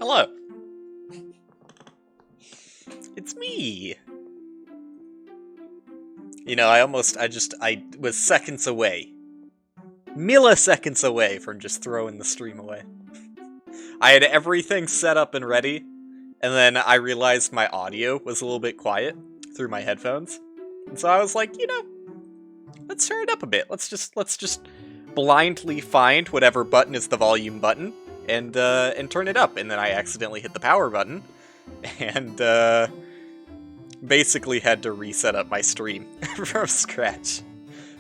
Hello. It's me. You know, I was seconds away. Milliseconds away from just throwing the stream away. I had everything set up and ready, and then I realized my audio was a little bit quiet through my headphones. And so I was like, you know, let's turn it up a bit. Let's just blindly find whatever button is the volume button and turn it up. And then I accidentally hit the power button and basically had to reset up my stream from scratch.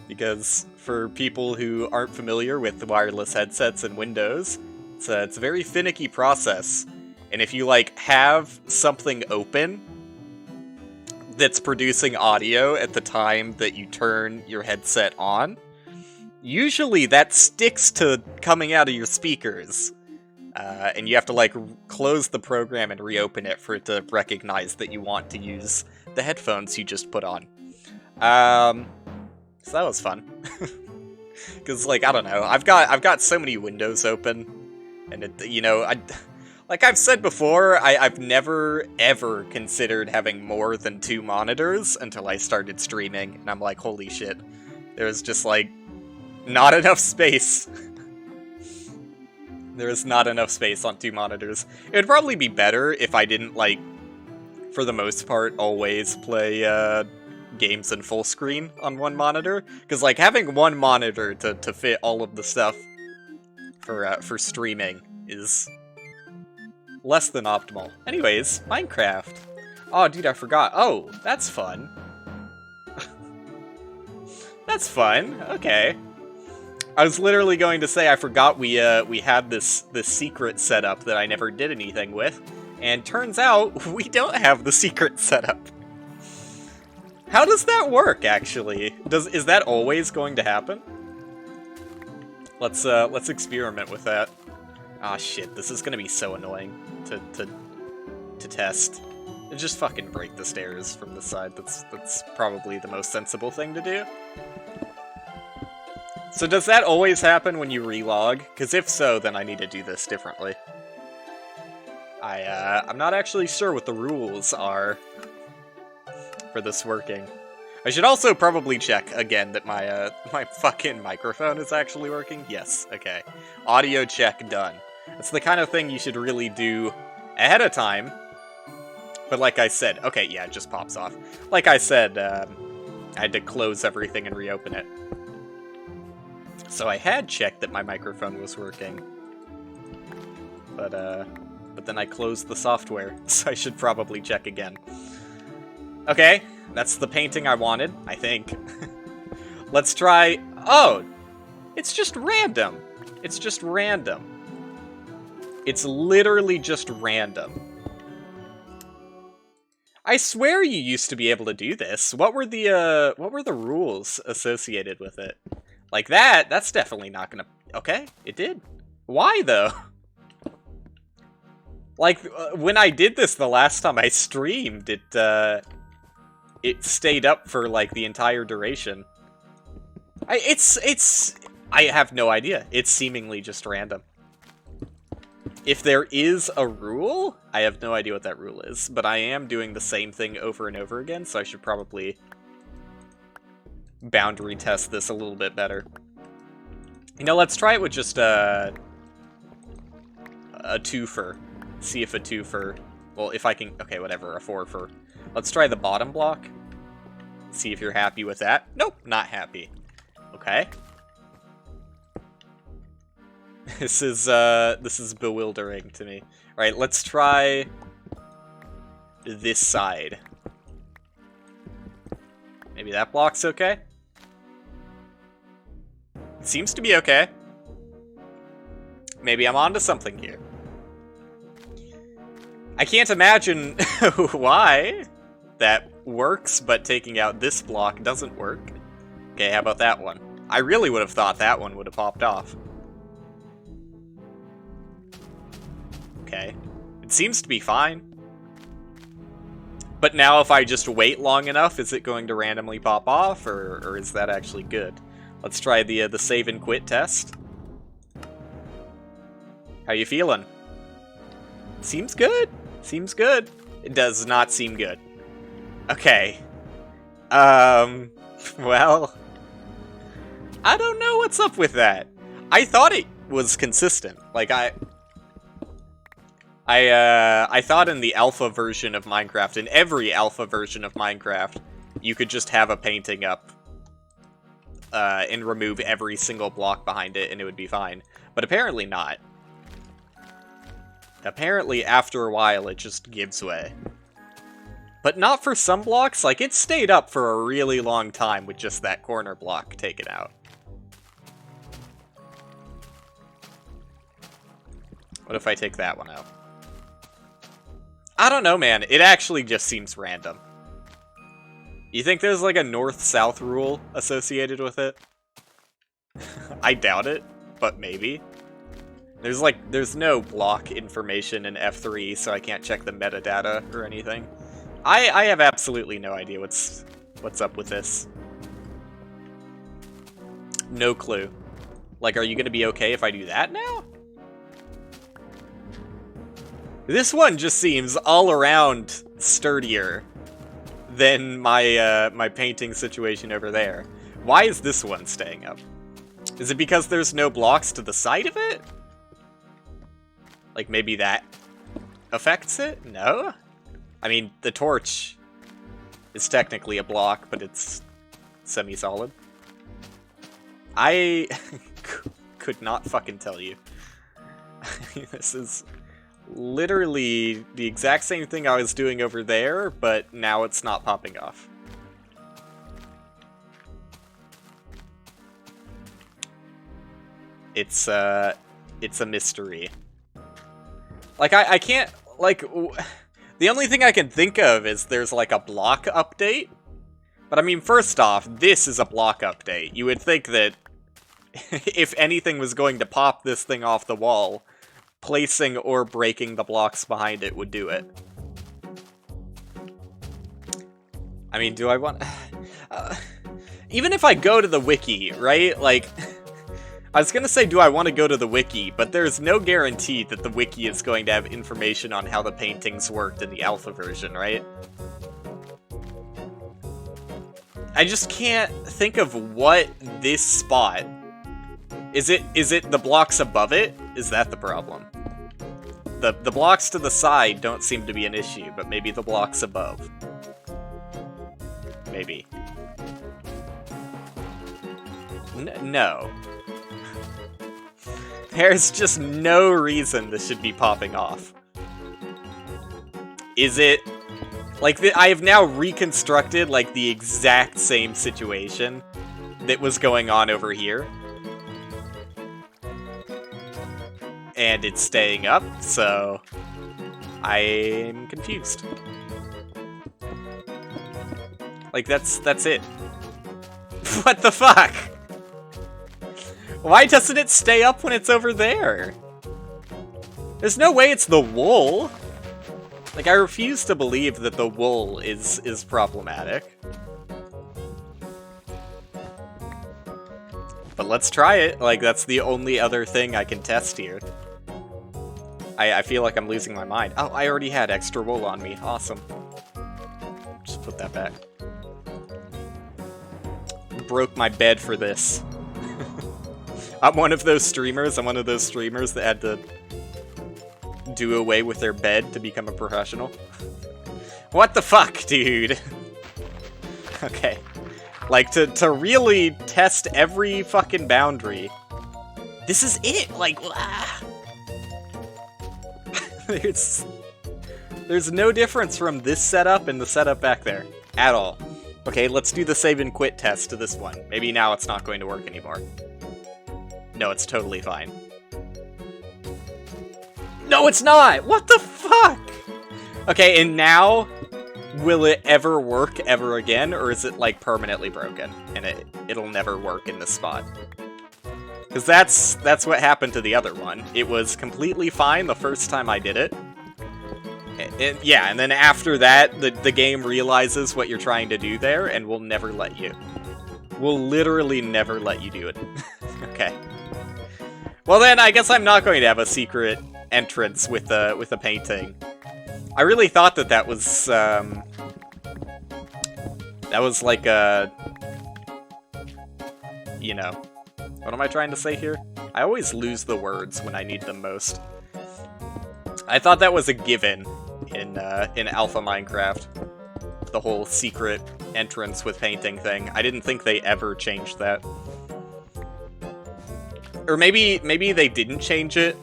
Because for people who aren't familiar with wireless headsets and Windows, it's a very finicky process. And if you like have something open that's producing audio at the time that you turn your headset on, usually that sticks to coming out of your speakers. And you have to like close the program and reopen it for it to recognize that you want to use the headphones you just put on. So that was fun. Because like, I don't know, I've got so many windows open, and it, you know, like I've said before, I've never ever considered having more than 2 monitors until I started streaming, and I'm like, holy shit, there's just like not enough space. There is not enough space on 2 monitors. It would probably be better if I didn't, like, for the most part, always play games in full screen on one monitor. Because, like, having one monitor to fit all of the stuff for streaming is less than optimal. Anyways, Minecraft. Oh, dude, I forgot. Oh, that's fun. That's fun. Okay. I was literally going to say I forgot we had this secret setup that I never did anything with, and turns out we don't have the secret setup. How does that work, actually? Is that always going to happen? Let's experiment with that. Ah, shit, this is gonna be so annoying to test. And just fucking break the stairs from the side. That's probably the most sensible thing to do. So does that always happen when you relog? Because if so, then I need to do this differently. I'm not actually sure what the rules are for this working. I should also probably check again that my my fucking microphone is actually working. Yes, okay. Audio check done. That's the kind of thing you should really do ahead of time. But like I said, okay, yeah, it just pops off. Like I said, I had to close everything and reopen it. So I had checked that my microphone was working, but then I closed the software, so I should probably check again. Okay, that's the painting I wanted, I think. Let's try... Oh! It's just random. It's just random. It's literally just random. I swear you used to be able to do this. What were the rules associated with it? Like that's definitely not gonna... Okay, it did. Why, though? Like, when I did this the last time I streamed, it stayed up for, like, the entire duration. I have no idea. It's seemingly just random. If there is a rule, I have no idea what that rule is, but I am doing the same thing over and over again, so I should probably boundary test this a little bit better. You know, let's try it with just a twofer. See if a twofer... Well, if I can... Okay, whatever, a fourfer. Let's try the bottom block. See if you're happy with that. Nope, not happy. Okay. This is bewildering to me. Alright, let's try this side. Maybe that block's okay? It seems to be okay. Maybe I'm onto something here. I can't imagine why that works, but taking out this block doesn't work. Okay, how about that one? I really would have thought that one would have popped off. Okay. It seems to be fine. But now if I just wait long enough, is it going to randomly pop off, or is that actually good? Let's try the save and quit test. How you feeling? Seems good. Seems good. It does not seem good. Okay. Well, I don't know what's up with that. I thought it was consistent. Like, I thought in the alpha version of Minecraft, in every alpha version of Minecraft, you could just have a painting up and remove every single block behind it and it would be fine. But apparently not. Apparently, after a while, it just gives way. But not for some blocks. Like, it stayed up for a really long time with just that corner block taken out. What if I take that one out? I don't know, man. It actually just seems random. You think there's, like, a north-south rule associated with it? I doubt it, but maybe. There's no block information in F3, so I can't check the metadata or anything. I have absolutely no idea what's up with this. No clue. Like, are you gonna be okay if I do that now? This one just seems all around sturdier than my my painting situation over there. Why is this one staying up? Is it because there's no blocks to the side of it? Like, maybe that affects it? No? I mean, the torch is technically a block, but it's semi-solid. I could not fucking tell you. This is literally the exact same thing I was doing over there, but now it's not popping off. It's a mystery. Like, I can't, like, the only thing I can think of is there's, like, a block update. But, I mean, first off, this is a block update. You would think that if anything was going to pop this thing off the wall, placing or breaking the blocks behind it would do it. I mean, do I want... even if I go to the wiki, right? Like... I was gonna say, do I want to go to the wiki, but there's no guarantee that the wiki is going to have information on how the paintings worked in the alpha version, right? I just can't think of what this spot... Is it the blocks above it? Is that the problem? The blocks to the side don't seem to be an issue, but maybe the blocks above. Maybe. No. There's just no reason this should be popping off. Is it... Like, I have now reconstructed, like, the exact same situation that was going on over here. And it's staying up, so... I'm confused. Like, that's it. What the fuck? Why doesn't it stay up when it's over there? There's no way it's the wool. Like, I refuse to believe that the wool is problematic. But let's try it. Like, that's the only other thing I can test here. I feel like I'm losing my mind. Oh, I already had extra wool on me. Awesome. Just put that back. Broke my bed for this. I'm one of those streamers. I'm one of those streamers that had to do away with their bed to become a professional. What the fuck, dude? Okay. Like, to really test every fucking boundary. This is it! Like, There's no difference from this setup and the setup back there. At all. Okay, let's do the save and quit test to this one. Maybe now it's not going to work anymore. No, it's totally fine. No, it's not! What the fuck? Okay, and now, will it ever work ever again, or is it, like, permanently broken, and it'll never work in this spot? Because that's what happened to the other one. It was completely fine the first time I did it. Yeah, and then after that, the game realizes what you're trying to do there, and will never let you. Will literally never let you do it. Okay. Well then, I guess I'm not going to have a secret entrance with a painting. I really thought that was like a, you know, what am I trying to say here? I always lose the words when I need them most. I thought that was a given in Alpha Minecraft. The whole secret entrance with painting thing. I didn't think they ever changed that. Or maybe they didn't change it,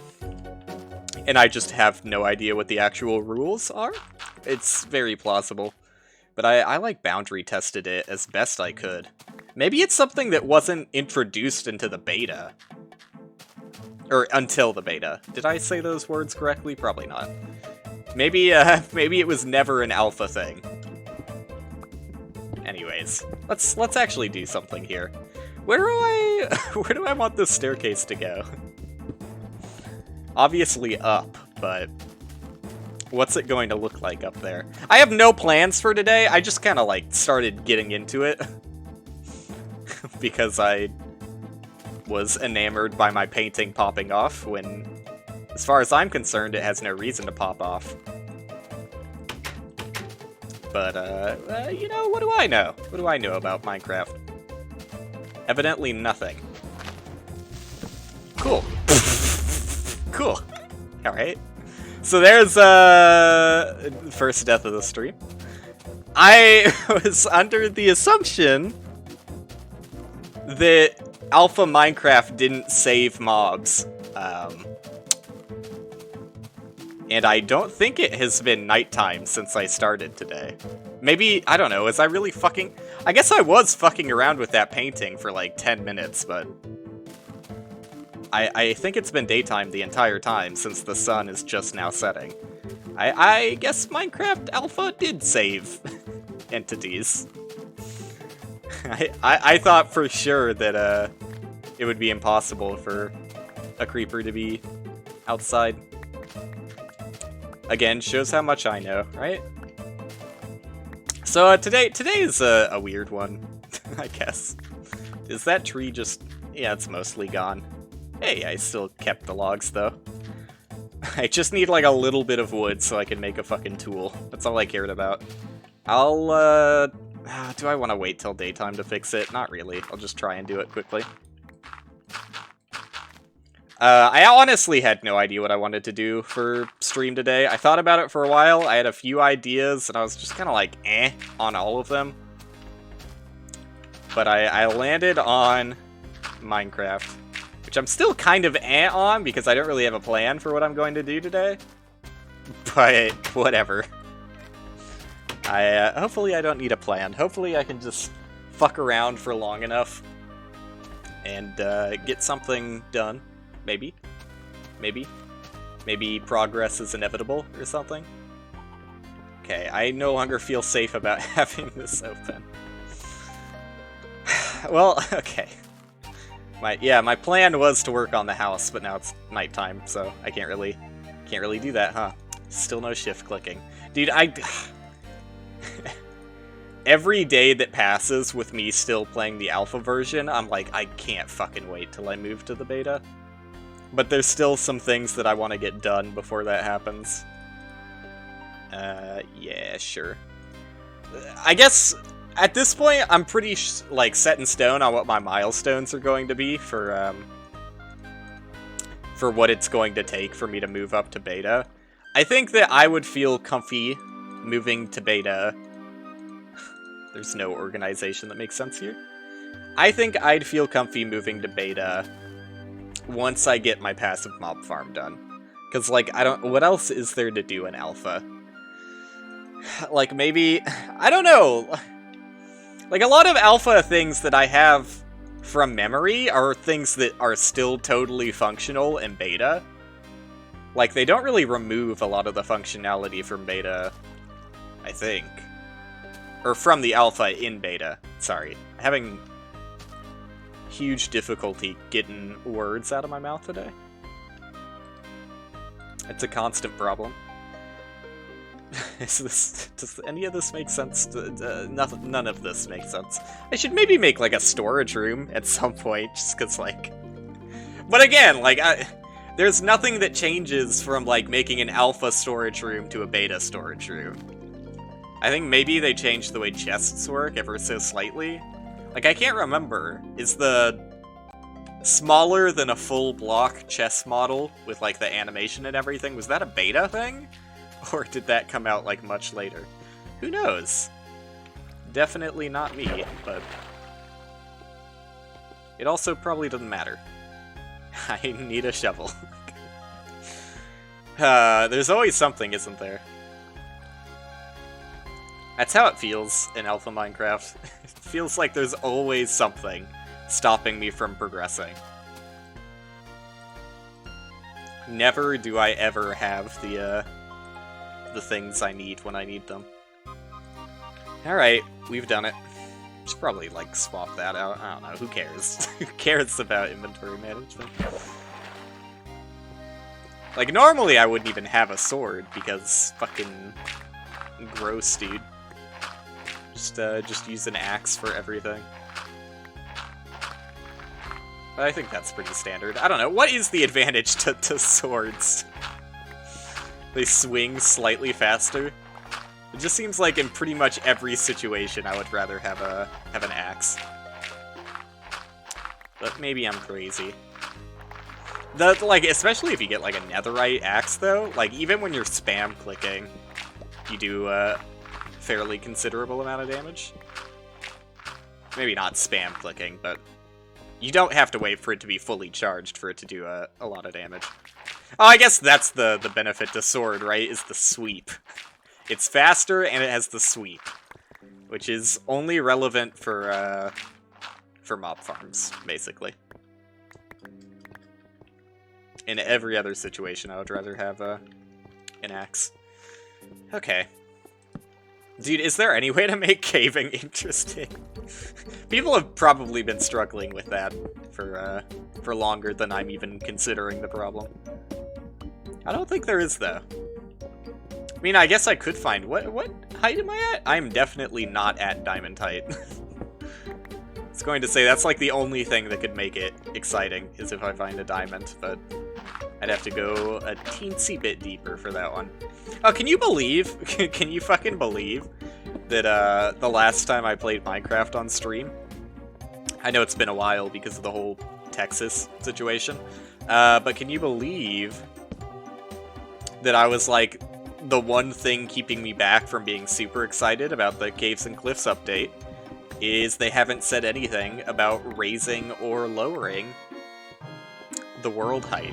and I just have no idea what the actual rules are? It's very plausible. But I like boundary tested it as best I could. Maybe it's something that wasn't introduced into the beta. Or until the beta. Did I say those words correctly? Probably not. Maybe maybe it was never an alpha thing. Anyways, let's actually do something here. Where do I want this staircase to go? Obviously up, but what's it going to look like up there? I have no plans for today. I just kind of like started getting into it because I was enamored by my painting popping off when, as far as I'm concerned, it has no reason to pop off. But, you know, what do I know? What do I know about Minecraft? Evidently nothing. Cool. Cool. Alright. So there's, first death of the stream. I was under the assumption that Alpha Minecraft didn't save mobs. And I don't think it has been nighttime since I started today. Maybe, I don't know, was I really fucking... I guess I was fucking around with that painting for like 10 minutes, but... I think it's been daytime the entire time since the sun is just now setting. I guess Minecraft Alpha did save entities. I thought for sure that it would be impossible for a creeper to be outside. Again, shows how much I know, right? So today is a weird one, I guess. Is that tree just... yeah, it's mostly gone. Hey, I still kept the logs, though. I just need, like, a little bit of wood so I can make a fucking tool. That's all I cared about. I'll, do I want to wait till daytime to fix it? Not really. I'll just try and do it quickly. I honestly had no idea what I wanted to do for stream today. I thought about it for a while. I had a few ideas, and I was just kind of like, on all of them. But I landed on Minecraft, which I'm still kind of on, because I don't really have a plan for what I'm going to do today. But, whatever. Hopefully I don't need a plan. Hopefully I can just fuck around for long enough and get something done. Maybe. Maybe. Maybe progress is inevitable or something. Okay, I no longer feel safe about having this open. Well, okay. My plan was to work on the house, but now it's nighttime, so I can't really do that, huh? Still no shift clicking. Dude, every day that passes with me still playing the alpha version, I'm like, I can't fucking wait till I move to the beta. But there's still some things that I want to get done before that happens. Yeah, sure. I guess, at this point, I'm pretty, like, set in stone on what my milestones are going to be for what it's going to take for me to move up to beta. I think that I would feel comfy moving to beta. There's no organization that makes sense here. I think I'd feel comfy moving to beta once I get my passive mob farm done. Because, like, what else is there to do in alpha? Like, maybe, I don't know. Like, a lot of alpha things that I have from memory are things that are still totally functional in beta. Like, they don't really remove a lot of the functionality from beta, I think. Or from the alpha in beta. Sorry. Having huge difficulty getting words out of my mouth today. It's a constant problem. Does any of this make sense? None of this makes sense. I should maybe make, like, a storage room at some point, just because, like... But again, like, There's nothing that changes from, like, making an alpha storage room to a beta storage room. I think maybe they changed the way chests work ever so slightly. Like, I can't remember. Is the smaller than a full block chest model with, like, the animation and everything, was that a beta thing? Or did that come out, like, much later? Who knows? Definitely not me, but it also probably doesn't matter. I need a shovel. There's always something, isn't there? That's how it feels in Alpha Minecraft. It feels like there's always something stopping me from progressing. Never do I ever have the things I need when I need them. Alright, we've done it. Should probably, like, swap that out. I don't know, who cares? Who cares about inventory management? Like, normally I wouldn't even have a sword, because fucking gross, dude. Just use an axe for everything. But I think that's pretty standard. I don't know, what is the advantage to swords? They swing slightly faster? It just seems like in pretty much every situation I would rather have an axe. But maybe I'm crazy. Like, especially if you get like a netherite axe though, like even when you're spam clicking, you do a fairly considerable amount of damage. Maybe not spam clicking, but you don't have to wait for it to be fully charged for it to do a lot of damage. Oh, I guess that's the benefit to sword, right? Is the sweep. It's faster and it has the sweep, which is only relevant for mob farms, basically. In every other situation, I would rather have an axe. Okay. Dude, is there any way to make caving interesting? People have probably been struggling with that for longer than I'm even considering the problem. I don't think there is, though. I mean, I guess I could find... What height am I at? I'm definitely not at diamond height. I was going to say, that's like the only thing that could make it exciting, is if I find a diamond, but I'd have to go a teensy bit deeper for that one. Oh, can you believe? Can you fucking believe that the last time I played Minecraft on stream? I know it's been a while because of the whole Texas situation, but can you believe that I was like the one thing keeping me back from being super excited about the Caves and Cliffs update is they haven't said anything about raising or lowering the world height.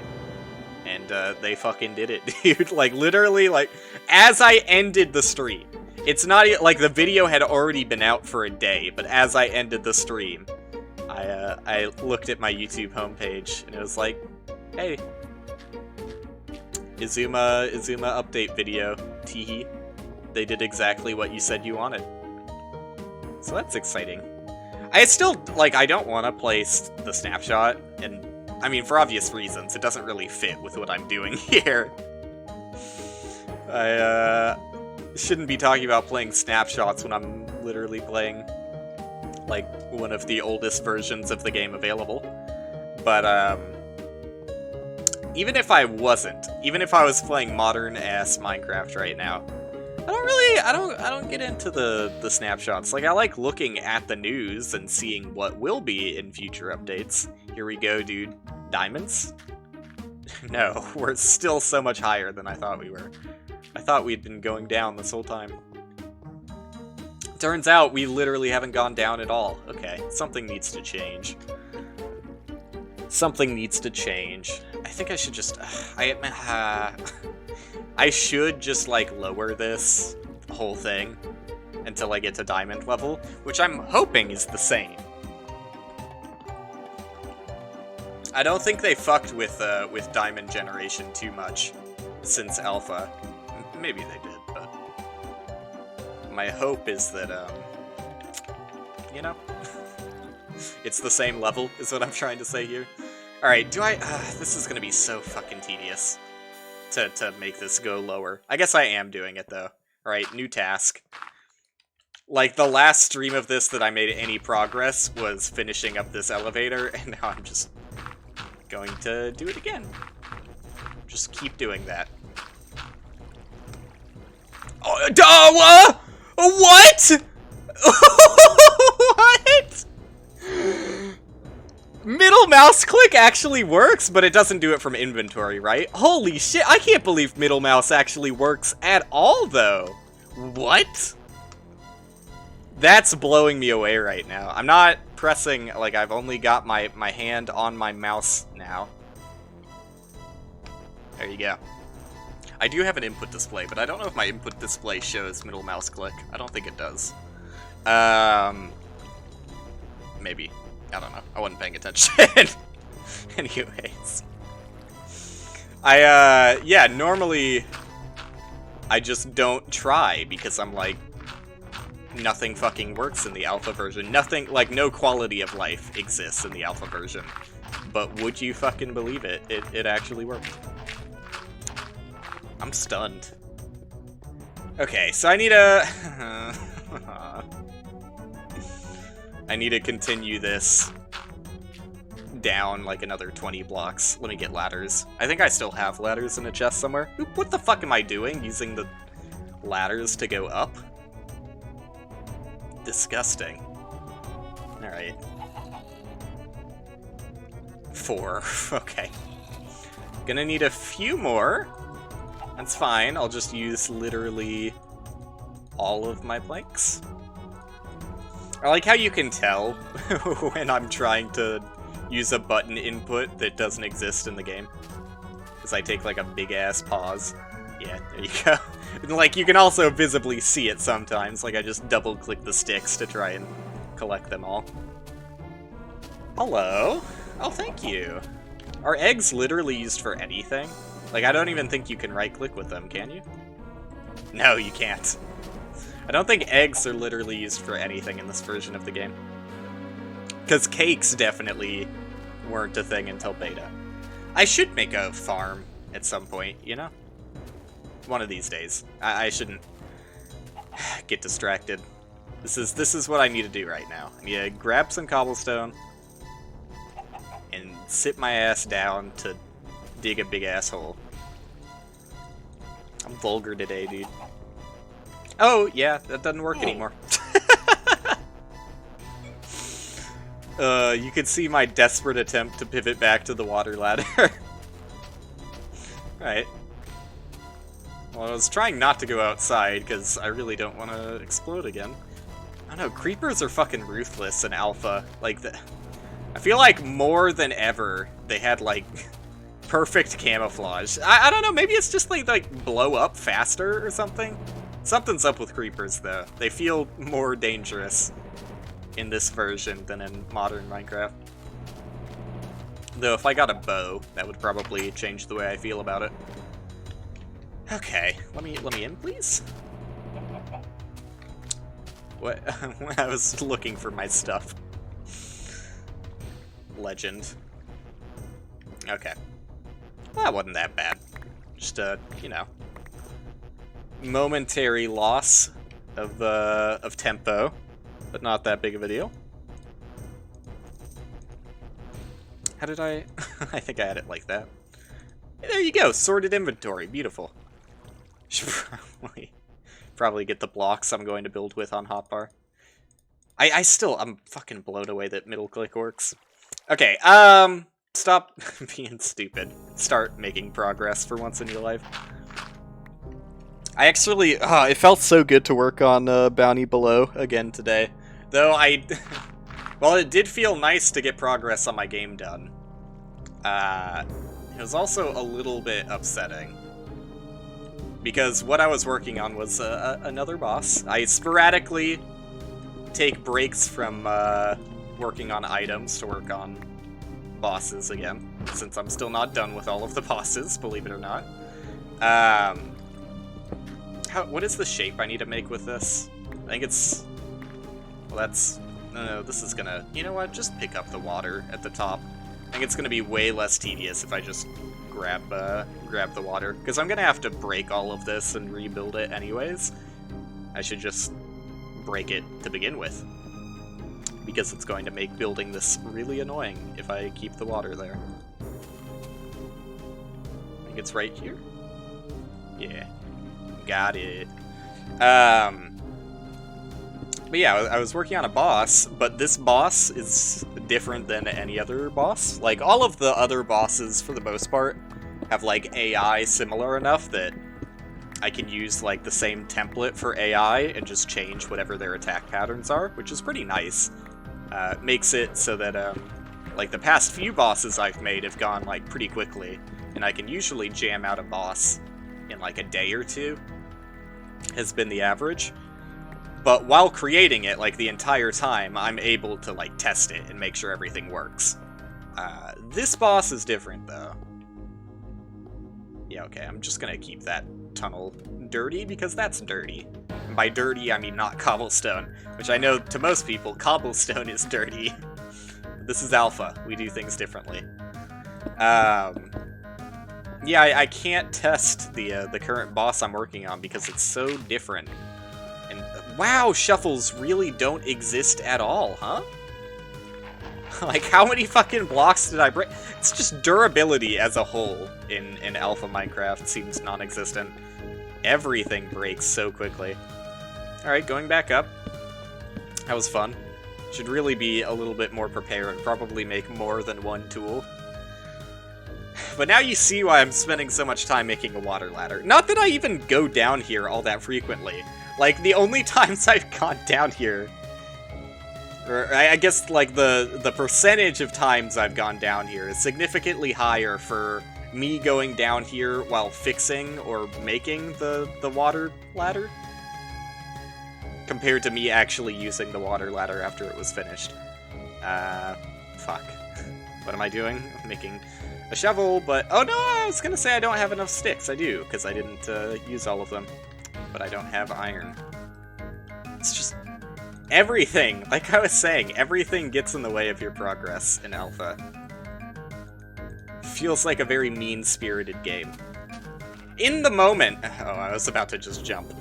And they fucking did it, dude. Like, literally, like, as I ended the stream. It's not, like, the video had already been out for a day, but as I ended the stream, I looked at my YouTube homepage, and it was like, hey, Izuma update video, teehee. They did exactly what you said you wanted. So that's exciting. I still, like, I don't want to place the snapshot, and I mean, for obvious reasons, it doesn't really fit with what I'm doing here. I shouldn't be talking about playing snapshots when I'm literally playing, like, one of the oldest versions of the game available. But, even if I wasn't, even if I was playing modern-ass Minecraft right now, I don't get into the snapshots. Like, I like looking at the news and seeing what will be in future updates. Here we go, dude. Diamonds? No, we're still so much higher than I thought we were. I thought we'd been going down this whole time. Turns out we literally haven't gone down at all. Okay, something needs to change. Something needs to change. I think I should just... I should just, like, lower this whole thing until I get to diamond level, which I'm hoping is the same. I don't think they fucked with diamond generation too much since alpha. Maybe they did, but my hope is that, you know, it's the same level, is what I'm trying to say here. Alright, this is gonna be so fucking tedious to make this go lower. I guess I am doing it, though. Alright, new task. Like, the last stream of this that I made any progress was finishing up this elevator, and now I'm just going to do it again. Just keep doing that. Oh, duh, what? What? Middle mouse click actually works, but it doesn't do it from inventory, right? Holy shit, I can't believe middle mouse actually works at all, though. What? That's blowing me away right now. I'm not pressing, like, I've only got my hand on my mouse now. There you go. I do have an input display, but I don't know if my input display shows middle mouse click. I don't think it does. Maybe. I don't know. I wasn't paying attention. Anyways. Yeah, normally I just don't try because I'm like, nothing fucking works in the alpha version. Nothing, like, no quality of life exists in the alpha version. But would you fucking believe it? It actually worked. I'm stunned. Okay, so I need a... I need to continue this down like another 20 blocks. Let me get ladders. I think I still have ladders in a chest somewhere. Oop, what the fuck am I doing? Using the ladders to go up? Disgusting. Alright. 4. Okay. Gonna need a few more. That's fine. I'll just use literally all of my planks. I like how you can tell when I'm trying to use a button input that doesn't exist in the game. Because I take like a big ass pause. Yeah, there you go. And like you can also visibly see it sometimes. Like I just double click the sticks to try and collect them all. Hello. Oh, thank you. Are eggs literally used for anything? Like I don't even think you can right click with them, can you? No, you can't. I don't think eggs are literally used for anything in this version of the game. Because cakes definitely weren't a thing until beta. I should make a farm at some point, you know? One of these days. I shouldn't get distracted. This is what I need to do right now. I need to grab some cobblestone and sit my ass down to dig a big asshole. I'm vulgar today, dude. Oh, yeah, that doesn't work anymore. You can see my desperate attempt to pivot back to the water ladder. Right. Well, I was trying not to go outside, because I really don't want to explode again. I don't know, creepers are fucking ruthless in alpha. Like, I feel like more than ever, they had, like, perfect camouflage. I don't know, maybe it's just like blow up faster or something? Something's up with creepers, though. They feel more dangerous in this version than in modern Minecraft. Though if I got a bow, that would probably change the way I feel about it. Okay, let me in, please. What? I was looking for my stuff. Legend. Okay. Well, that wasn't that bad. Just you know, momentary loss of tempo, but not that big of a deal. How did I... I think I had it like that. Hey, there you go, sorted inventory, beautiful. Should probably get the blocks I'm going to build with on hotbar. I'm fucking blown away that middle click works. Okay, stop being stupid. Start making progress for once in your life. I actually, it felt so good to work on Bounty Below again today. Though well, it did feel nice to get progress on my game done. It was also a little bit upsetting. Because what I was working on was another boss. I sporadically take breaks from working on items to work on bosses again, since I'm still not done with all of the bosses, believe it or not. What is the shape I need to make with this? I think it's... Well, that's... No, this is gonna... You know what? Just pick up the water at the top. I think it's gonna be way less tedious if I just grab the water. Because I'm gonna have to break all of this and rebuild it anyways. I should just break it to begin with. Because it's going to make building this really annoying if I keep the water there. It's right here? Yeah. Got it. But yeah, I was working on a boss, but this boss is different than any other boss. Like, all of the other bosses, for the most part, have, like, AI similar enough that I can use, like, the same template for AI and just change whatever their attack patterns are, which is pretty nice. Makes it so that, like, the past few bosses I've made have gone, like, pretty quickly, and I can usually jam out a boss in, like, a day or two, has been the average. But while creating it, like, the entire time, I'm able to, like, test it and make sure everything works. This boss is different, though. Yeah, okay, I'm just gonna keep that tunnel dirty, because that's dirty. And by dirty, I mean not cobblestone, which I know to most people, cobblestone is dirty. This is alpha. We do things differently. Yeah, I can't test the current boss I'm working on because it's so different. And wow, shuffles really don't exist at all, huh? Like, how many fucking blocks did I break? It's just durability as a whole in alpha Minecraft seems non-existent. Everything breaks so quickly. Alright, going back up. That was fun. Should really be a little bit more prepared, probably make more than one tool. But now you see why I'm spending so much time making a water ladder. Not that I even go down here all that frequently. Like, the only times I've gone down here, or I guess, like, the percentage of times I've gone down here is significantly higher for me going down here while fixing or making the water ladder, compared to me actually using the water ladder after it was finished. Fuck. What am I doing? I'm making a shovel, but... Oh no, I was gonna say I don't have enough sticks. I do, because I didn't use all of them. But I don't have iron. It's just... everything! Like I was saying, everything gets in the way of your progress in alpha. Feels like a very mean-spirited game. In the moment... Oh, I was about to just jump.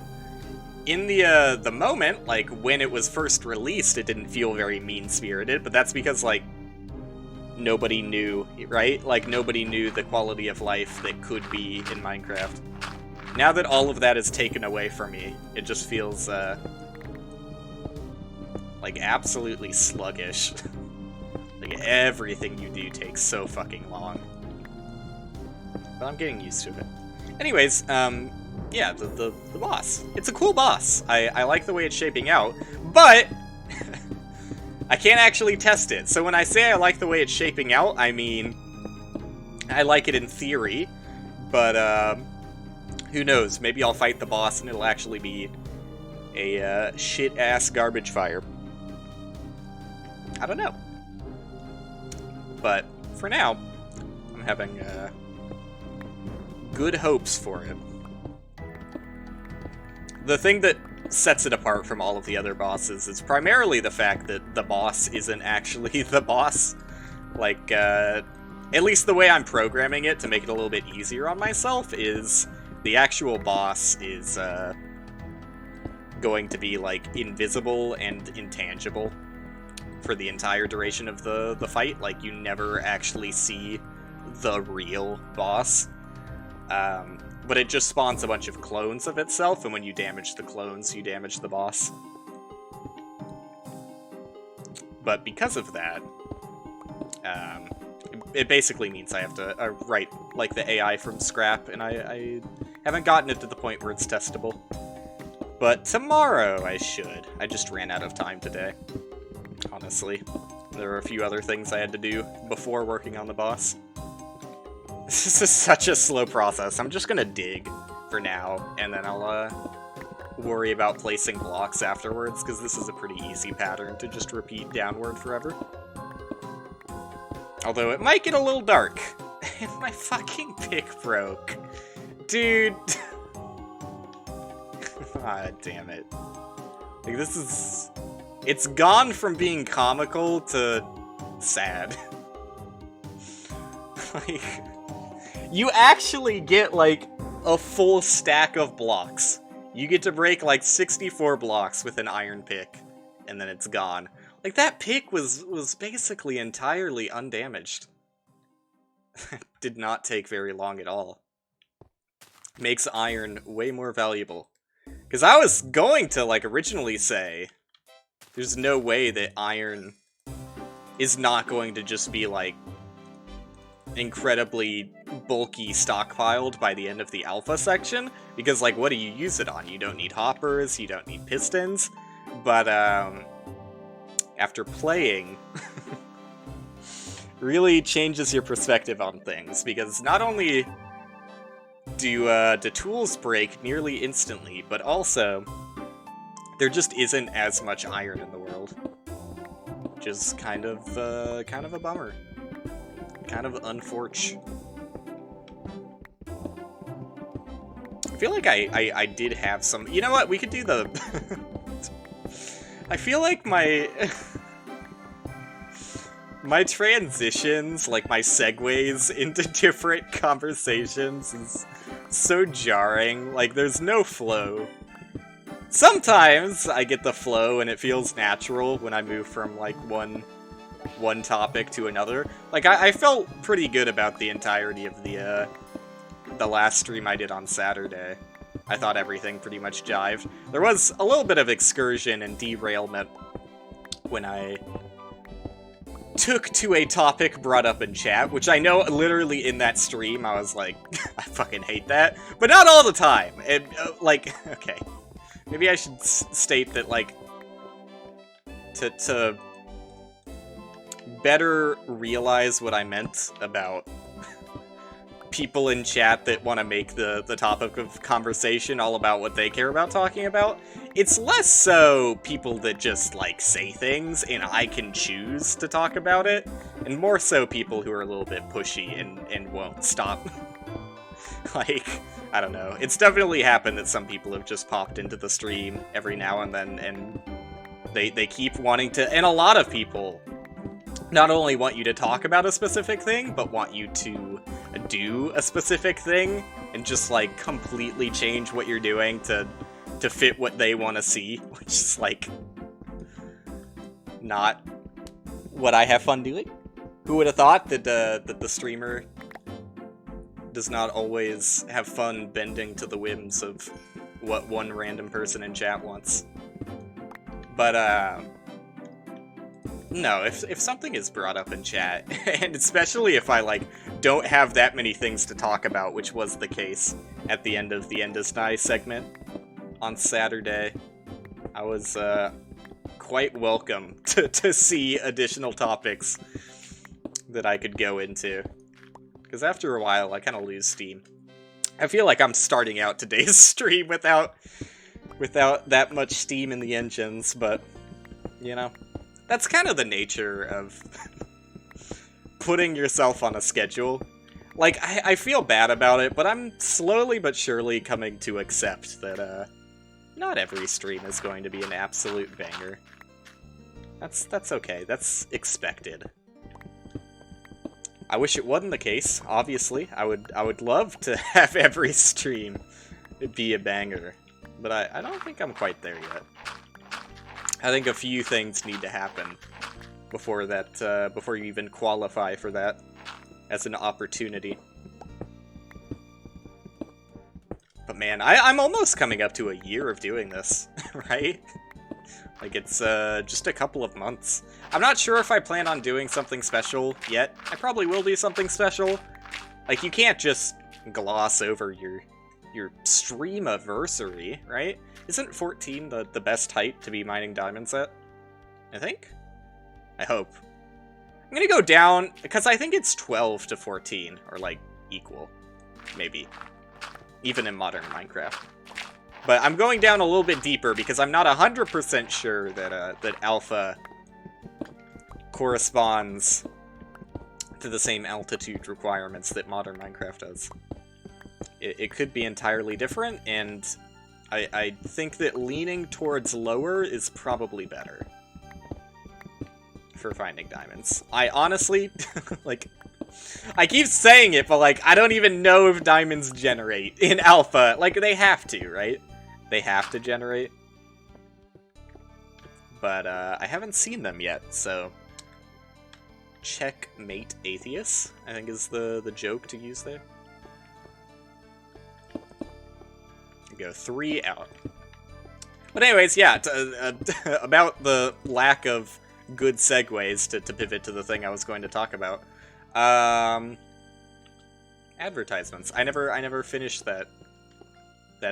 In the moment, like, when it was first released, it didn't feel very mean-spirited, but that's because, like, nobody knew, right? Like, nobody knew the quality of life that could be in Minecraft. Now that all of that is taken away from me, it just feels, like, absolutely sluggish. Like, everything you do takes so fucking long. But I'm getting used to it. Anyways, yeah, the boss. It's a cool boss. I like the way it's shaping out, but I can't actually test it. So when I say I like the way it's shaping out, I mean, I like it in theory, but, who knows? Maybe I'll fight the boss and it'll actually be a, shit-ass garbage fire. I don't know. But, for now, I'm having, good hopes for it. The thing that sets it apart from all of the other bosses is primarily the fact that the boss isn't actually the boss. Like, at least the way I'm programming it to make it a little bit easier on myself is the actual boss is, going to be, like, invisible and intangible for the entire duration of the fight. Like, you never actually see the real boss. But it just spawns a bunch of clones of itself, and when you damage the clones, you damage the boss. But because of that, it basically means I have to write, like, the AI from scrap, and I haven't gotten it to the point where it's testable. But tomorrow I should. I just ran out of time today, honestly. There were a few other things I had to do before working on the boss. This is such a slow process. I'm just gonna dig for now, and then I'll worry about placing blocks afterwards, because this is a pretty easy pattern to just repeat downward forever. Although it might get a little dark. And my fucking pick broke. Dude. Ah, damn it. Like, this is... It's gone from being comical to sad. Like... You actually get, like, a full stack of blocks. You get to break, like, 64 blocks with an iron pick, and then it's gone. Like, that pick was basically entirely undamaged. Did not take very long at all. makes iron way more valuable. Because I was going to, like, originally say, there's no way that iron is not going to just be, like, incredibly bulky stockpiled by the end of the alpha section. Because, like, what do you use it on? You don't need hoppers, you don't need pistons. But, after playing, really changes your perspective on things. Because not only do tools break nearly instantly, but also there just isn't as much iron in the world, which is kind of a bummer, kind of unfortunate. I feel like I did have some. You know what? We could do the. I feel like my my transitions, like my segues into different conversations, is so jarring. Like, there's no flow. Sometimes I get the flow and it feels natural when I move from, like, one topic to another. Like, I felt pretty good about the entirety of the last stream I did on Saturday. I thought everything pretty much jived. There was a little bit of excursion and derailment when I took to a topic brought up in chat, which I know literally in that stream I was like, I fucking hate that, but not all the time. And, like, okay, maybe I should state that, like, to better realize what I meant about people in chat that want to make the topic of conversation all about what they care about talking about. It's less so people that just, like, say things and I can choose to talk about it, and more so people who are a little bit pushy and won't stop. Like, I don't know. It's definitely happened that some people have just popped into the stream every now and then, and they keep wanting to, and a lot of people not only want you to talk about a specific thing, but want you to do a specific thing, and just, like, completely change what you're doing to fit what they want to see, which is, like, not what I have fun doing. Who would have thought that the streamer does not always have fun bending to the whims of what one random person in chat wants? But, no, if something is brought up in chat, and especially if I, like, don't have that many things to talk about, which was the case at the end of the End is Nigh segment on Saturday, I was, quite welcome to see additional topics that I could go into. Because after a while, I kind of lose steam. I feel like I'm starting out today's stream without that much steam in the engines, but, you know, that's kind of the nature of putting yourself on a schedule. Like, I feel bad about it, but I'm slowly but surely coming to accept that, not every stream is going to be an absolute banger. That's okay. That's expected. I wish it wasn't the case, obviously. I would love to have every stream be a banger. But I don't think I'm quite there yet. I think a few things need to happen before that, before you even qualify for that as an opportunity. But man, I'm almost coming up to a year of doing this, right? Like, it's just a couple of months. I'm not sure if I plan on doing something special yet. I probably will do something special. Like, you can't just gloss over your stream-iversary, right? Isn't 14 the best height to be mining diamonds at? I think? I hope. I'm gonna go down, because I think it's 12 to 14, or, like, equal. Maybe. Even in modern Minecraft. But I'm going down a little bit deeper, because I'm not 100% sure that, that alpha corresponds to the same altitude requirements that modern Minecraft does. It could be entirely different, and I think that leaning towards lower is probably better for finding diamonds. I honestly, like, I keep saying it, but, like, I don't even know if diamonds generate in alpha. Like, they have to, right? They have to generate. But, I haven't seen them yet, so... Checkmate Atheist, I think is the joke to use there. Go 3 out. But anyways, yeah, about the lack of good segues to pivot to the thing I was going to talk about. Advertisements. I never finished that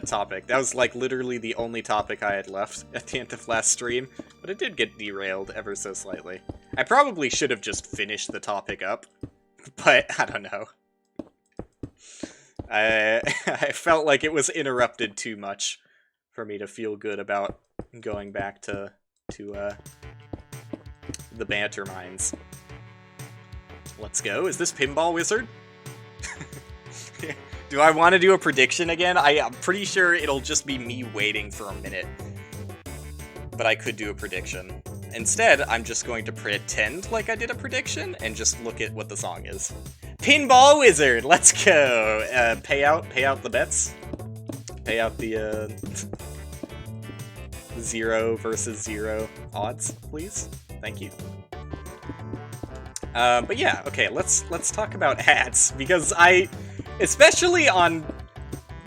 topic. That was like literally the only topic I had left at the end of last stream, but it did get derailed ever so slightly. I probably should have just finished the topic up, but I don't know. I felt like it was interrupted too much for me to feel good about going back to the banter mines. Let's go. Is this Pinball Wizard? Do I want to do a prediction again? I'm pretty sure it'll just be me waiting for a minute. But I could do a prediction. Instead, I'm just going to pretend like I did a prediction and just look at what the song is. Pinball Wizard! Let's go! Pay out the bets. Pay out the 0 versus 0 odds, please. Thank you. But yeah, okay, let's talk about ads, because especially on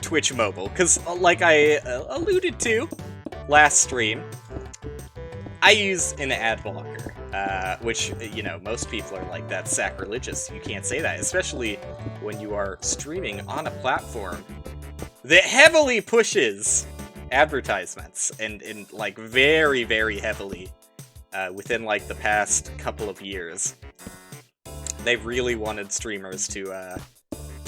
Twitch Mobile, because like I alluded to last stream, I use an ad blocker, which, you know, most people are like, that's sacrilegious. You can't say that, especially when you are streaming on a platform that heavily pushes advertisements, and like very, very heavily within like the past couple of years. They've really wanted streamers to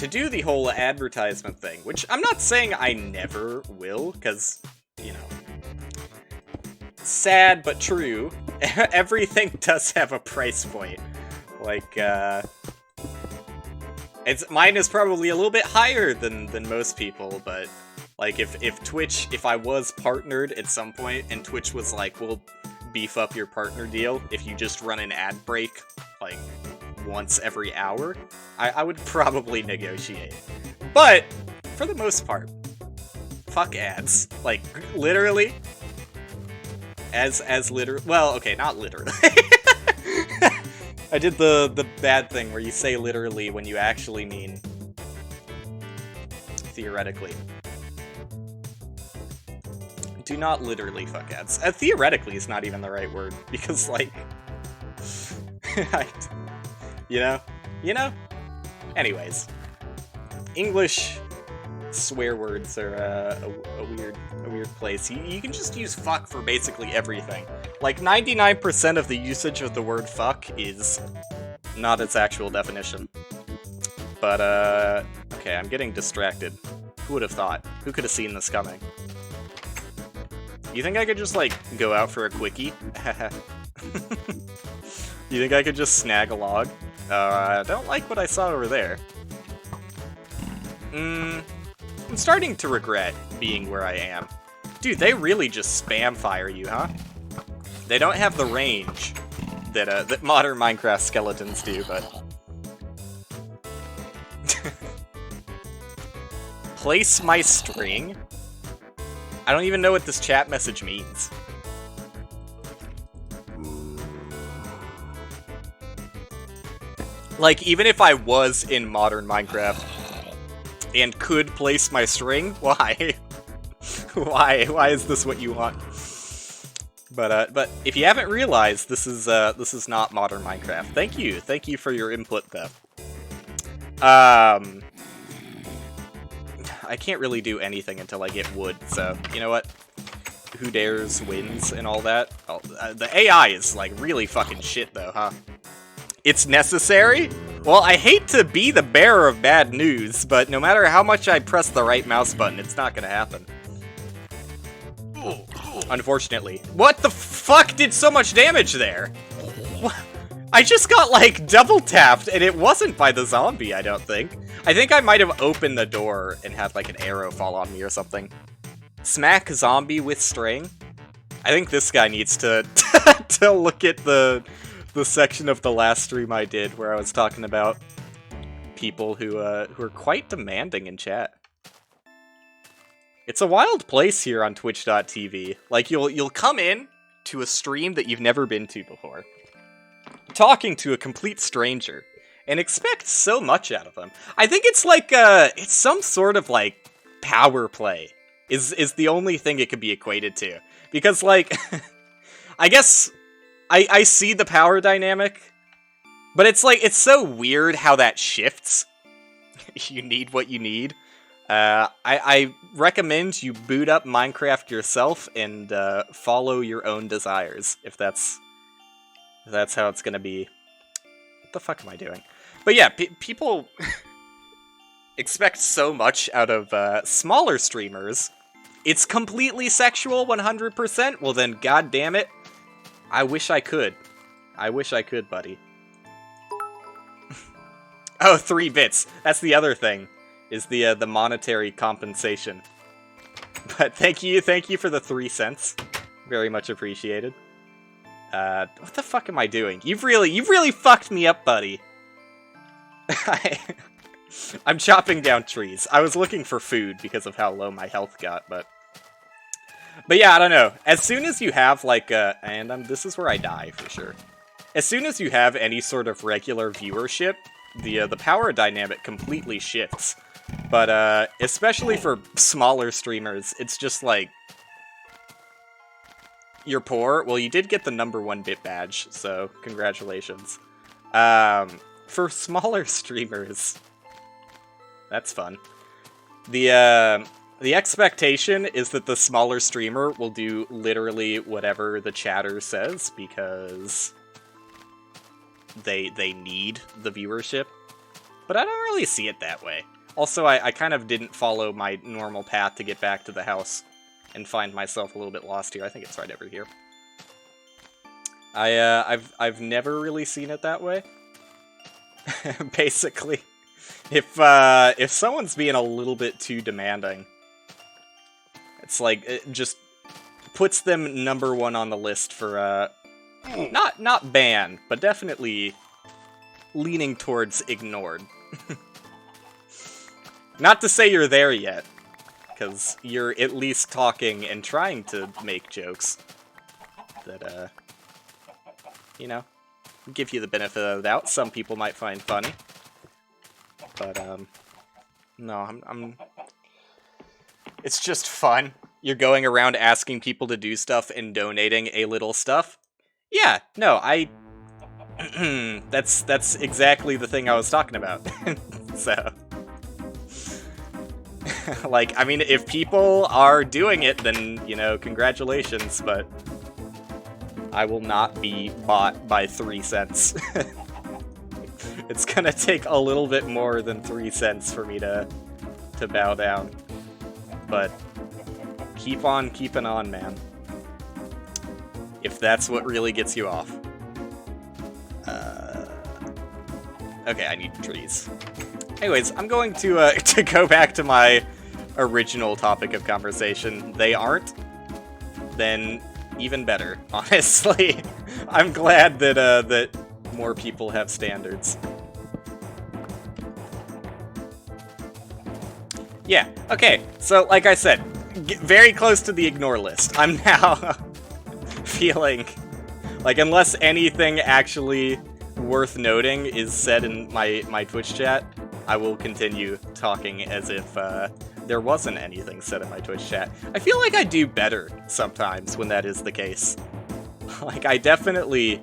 do the whole advertisement thing, which I'm not saying I never will, because, you know, sad but true, everything does have a price point. Like, mine is probably a little bit higher than most people, but like if Twitch, if I was partnered at some point and Twitch was like, we'll beef up your partner deal if you just run an ad break like once every hour, I would probably negotiate. But for the most part, fuck ads. Like, literally, as literal. Well, okay, not literally. I did the bad thing where you say literally when you actually mean theoretically. Do not literally fuck ads. Theoretically is not even the right word, because, like, you know? Anyways, English swear words are a weird place. You can just use fuck for basically everything. Like, 99% of the usage of the word fuck is not its actual definition. But, okay, I'm getting distracted. Who would have thought? Who could have seen this coming? You think I could just, like, go out for a quickie? You think I could just snag a log? I don't like what I saw over there. I'm starting to regret being where I am. Dude, they really just spam fire you, huh? They don't have the range that modern Minecraft skeletons do, but... Place my string? I don't even know what this chat message means. Like, even if I was in modern Minecraft and could place my string, why? Why is this what you want? But if you haven't realized, this is not modern Minecraft. Thank you for your input, though. I can't really do anything until I get wood, so, you know what? Who dares wins and all that. Oh, the AI is, like, really fucking shit, though, huh? It's necessary? Well, I hate to be the bearer of bad news, but no matter how much I press the right mouse button, it's not gonna happen. Unfortunately. What the fuck did so much damage there? What? I just got, like, double tapped, and it wasn't by the zombie, I don't think. I think I might have opened the door and had, like, an arrow fall on me or something. Smack zombie with string? I think this guy needs to to look at the section of the last stream I did where I was talking about people who are quite demanding in chat. It's a wild place here on Twitch.tv. Like, you'll come in to a stream that you've never been to before, talking to a complete stranger, and expect so much out of them. I think it's like it's some sort of like power play is the only thing it could be equated to. Because, like, I guess I see the power dynamic, but it's like, it's so weird how that shifts. You need what you need. I recommend you boot up Minecraft yourself and follow your own desires, if that's how it's gonna be. What the fuck am I doing? But yeah, people expect so much out of smaller streamers. It's completely sexual 100%? Well then, god damn it. I wish I could. I wish I could, buddy. Oh, 3 bits. That's the other thing, is the monetary compensation. But thank you for the 3 cents. Very much appreciated. What the fuck am I doing? You've really fucked me up, buddy. I'm chopping down trees. I was looking for food because of how low my health got, but yeah, I don't know. As soon as you have, like, this is where I die, for sure. As soon as you have any sort of regular viewership, the power dynamic completely shifts. But, especially for smaller streamers, it's just like, you're poor. Well, you did get the #1 bit badge, so congratulations. For smaller streamers, that's fun. The expectation is that the smaller streamer will do literally whatever the chatter says because they need the viewership. But I don't really see it that way. Also, I kind of didn't follow my normal path to get back to the house and find myself a little bit lost here. I think it's right over here. I've never really seen it that way. Basically, if someone's being a little bit too demanding, it's like, it just puts them #1 on the list for, not banned, but definitely leaning towards ignored. Not to say you're there yet, because you're at least talking and trying to make jokes that, you know, give you the benefit of the doubt. Some people might find funny. But, no, it's just fun. You're going around asking people to do stuff and donating a little stuff. Yeah, no, that's exactly the thing I was talking about. So, like, I mean, if people are doing it, then, you know, congratulations, but I will not be bought by 3 cents. It's gonna take a little bit more than 3 cents for me to bow down. But keep on keeping on, man. If that's what really gets you off. Okay, I need trees. Anyways, I'm going to go back to my original topic of conversation. They aren't? Then even better, honestly. I'm glad that that more people have standards. Yeah, okay, so like I said, very close to the ignore list. I'm now feeling like, unless anything actually worth noting is said in my Twitch chat, I will continue talking as if there wasn't anything said in my Twitch chat. I feel like I do better sometimes when that is the case. Like, I definitely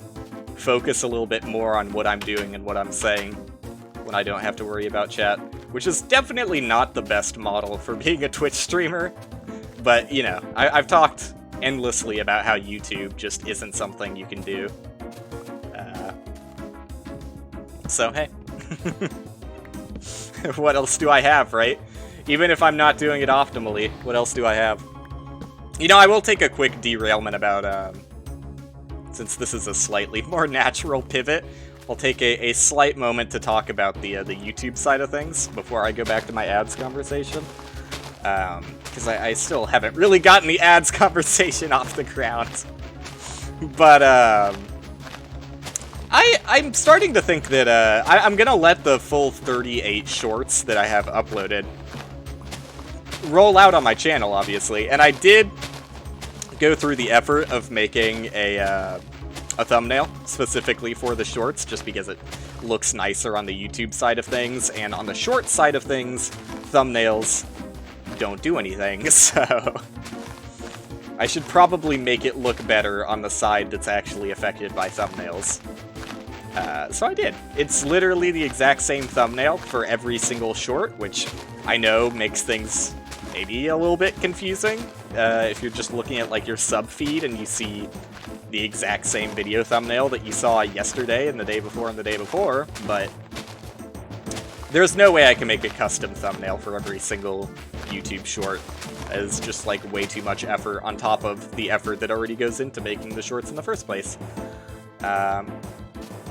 focus a little bit more on what I'm doing and what I'm saying when I don't have to worry about chat, which is definitely not the best model for being a Twitch streamer. But, you know, I've talked endlessly about how YouTube just isn't something you can do. So, hey. What else do I have, right? Even if I'm not doing it optimally, what else do I have? You know, I will take a quick derailment about, since this is a slightly more natural pivot, I'll take a slight moment to talk about the YouTube side of things before I go back to my ads conversation. Because I still haven't really gotten the ads conversation off the ground. But, I'm starting to think that, I'm gonna let the full 38 shorts that I have uploaded roll out on my channel, obviously. And I did go through the effort of making a thumbnail specifically for the shorts, just because it looks nicer on the YouTube side of things, and on the short side of things, thumbnails don't do anything, so... I should probably make it look better on the side that's actually affected by thumbnails. So I did. It's literally the exact same thumbnail for every single short, which I know makes things maybe a little bit confusing. If you're just looking at like your sub feed and you see the exact same video thumbnail that you saw yesterday and the day before and the day before, but there's no way I can make a custom thumbnail for every single YouTube short. It's just like way too much effort on top of the effort that already goes into making the shorts in the first place.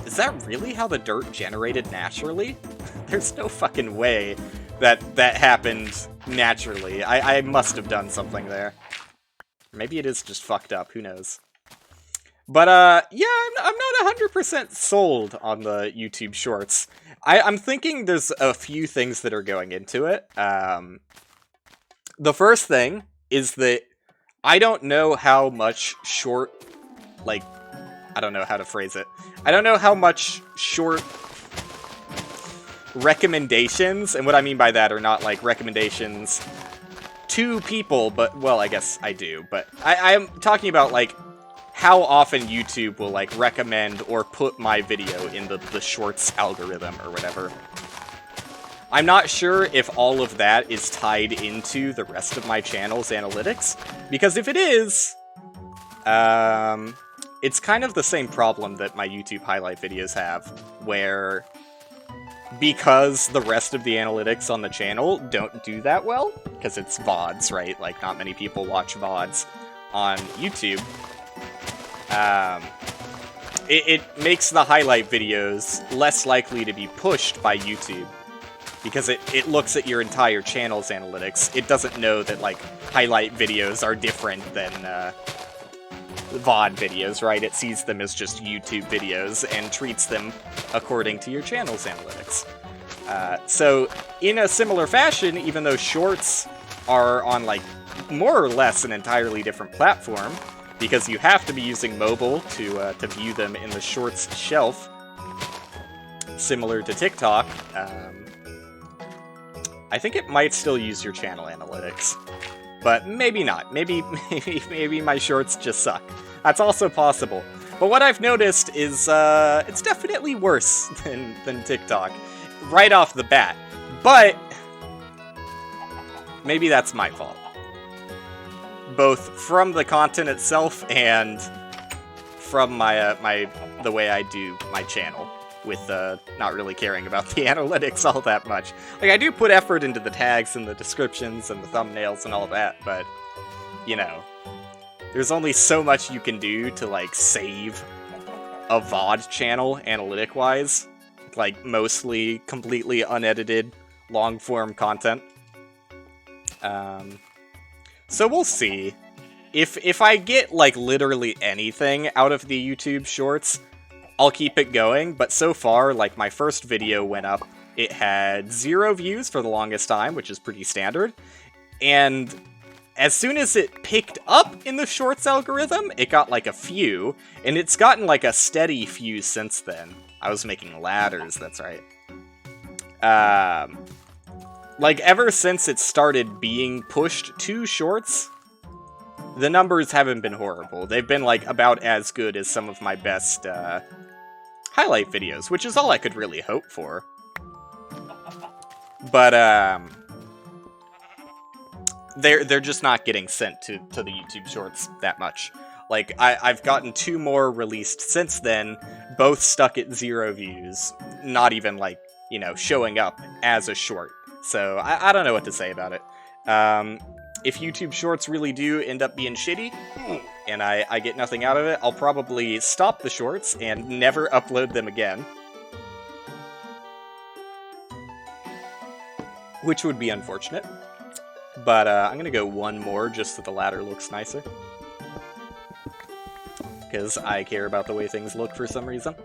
Is that really how the dirt generated naturally? There's no fucking way that that happened naturally. I must have done something there. Maybe it is just fucked up, who knows. But, yeah, I'm not 100% sold on the YouTube Shorts. I'm thinking there's a few things that are going into it. The first thing is that I don't know how much short, like, I don't know how to phrase it. I don't know how much short recommendations, and what I mean by that are not, like, recommendations to people, but, well, I guess I do, but I'm talking about, like, how often YouTube will, like, recommend or put my video in the shorts algorithm or whatever. I'm not sure if all of that is tied into the rest of my channel's analytics, because if it is, it's kind of the same problem that my YouTube highlight videos have, where because the rest of the analytics on the channel don't do that well, because it's VODs, right? Like, not many people watch VODs on YouTube. It makes the highlight videos less likely to be pushed by YouTube, because it looks at your entire channel's analytics. It doesn't know that, like, highlight videos are different than VOD videos, right? It sees them as just YouTube videos and treats them according to your channel's analytics. So, in a similar fashion, even though shorts are on, like, more or less an entirely different platform, because you have to be using mobile to view them in the shorts shelf, similar to TikTok, I think it might still use your channel analytics. But maybe not. Maybe my shorts just suck. That's also possible. But what I've noticed is, it's definitely worse than TikTok, right off the bat. But maybe that's my fault. Both from the content itself and from the way I do my channel, with not really caring about the analytics all that much. Like, I do put effort into the tags and the descriptions and the thumbnails and all that, but, you know, there's only so much you can do to, like, save a VOD channel, analytic-wise. Like, mostly completely unedited, long-form content. So we'll see. If I get, like, literally anything out of the YouTube Shorts, I'll keep it going, but so far, like, my first video went up, it had 0 views for the longest time, which is pretty standard, and as soon as it picked up in the Shorts algorithm, it got, like, a few, and it's gotten, like, a steady few since then. I was making ladders, that's right. Like, ever since it started being pushed to Shorts, the numbers haven't been horrible. They've been, like, about as good as some of my best, highlight videos, which is all I could really hope for. But, they're just not getting sent to the YouTube Shorts that much. Like, I've gotten 2 more released since then, both stuck at 0 views, not even, like, you know, showing up as a short. So, I don't know what to say about it. If YouTube Shorts really do end up being shitty, and I get nothing out of it, I'll probably stop the shorts and never upload them again. Which would be unfortunate. But I'm gonna go one more just so the ladder looks nicer. Because I care about the way things look for some reason.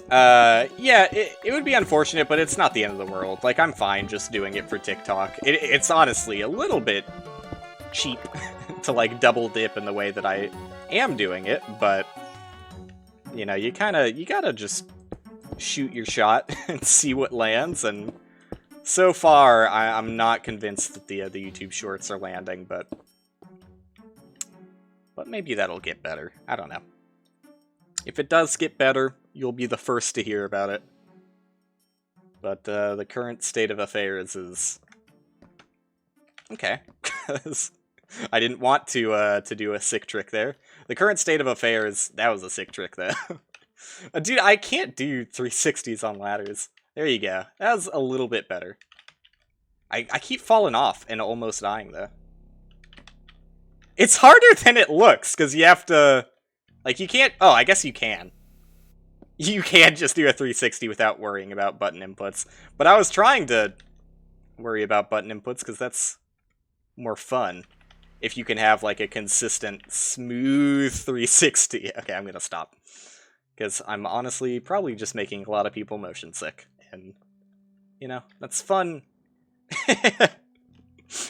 Yeah, it would be unfortunate, but it's not the end of the world. Like, I'm fine just doing it for TikTok. It's honestly a little bit cheap to, like, double dip in the way that I am doing it, but, you know, you gotta just shoot your shot and see what lands, and So far, I'm not convinced that the YouTube Shorts are landing, but maybe that'll get better. I don't know. If it does get better, you'll be the first to hear about it. But the current state of affairs is okay. I didn't want to do a sick trick there. The current state of affairs, that was a sick trick though. Dude, I can't do 360s on ladders. There you go. That was a little bit better. I keep falling off and almost dying, though. It's harder than it looks, because you have to... Like, you can't... Oh, I guess you can. You can just do a 360 without worrying about button inputs. But I was trying to worry about button inputs, because that's more fun. If you can have, like, a consistent, smooth 360. Okay, I'm gonna stop. Because I'm honestly probably just making a lot of people motion sick. And, you know, that's fun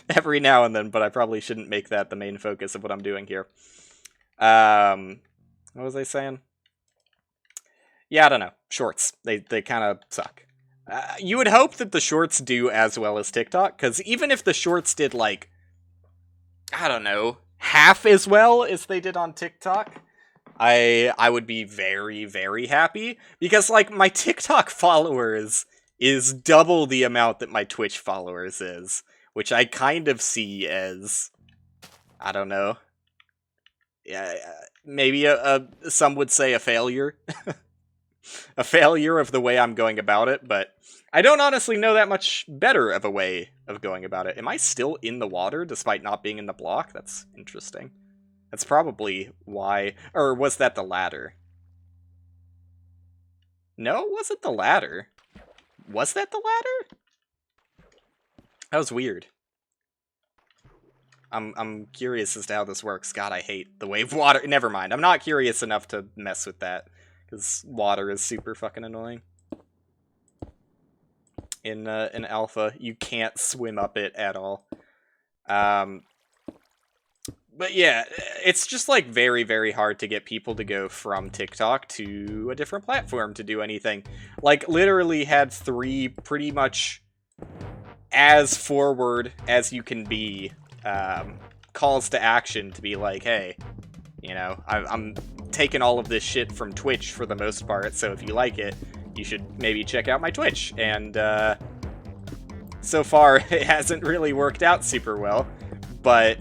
every now and then, but I probably shouldn't make that the main focus of what I'm doing here. What was I saying? Yeah, I don't know. Shorts. They kind of suck. You would hope that the shorts do as well as TikTok, because even if the shorts did, like, I don't know, half as well as they did on TikTok, I would be very, very happy, because, like, my TikTok followers is double the amount that my Twitch followers is, which I kind of see as, I don't know, yeah, maybe some would say a failure. A failure of the way I'm going about it, but I don't honestly know that much better of a way of going about it. Am I still in the water despite not being in the block? That's interesting. That's probably why... Or was that the ladder? No, it wasn't the ladder. Was that the ladder? That was weird. I'm curious as to how this works. God, I hate the wave water. Never mind. I'm not curious enough to mess with that, because water is super fucking annoying. In alpha, you can't swim up it at all. But yeah, it's just, like, very, very hard to get people to go from TikTok to a different platform to do anything. Like, literally had 3 pretty much as forward as you can be calls to action to be like, hey, you know, I'm taking all of this shit from Twitch for the most part, so if you like it, you should maybe check out my Twitch. And so far, it hasn't really worked out super well, but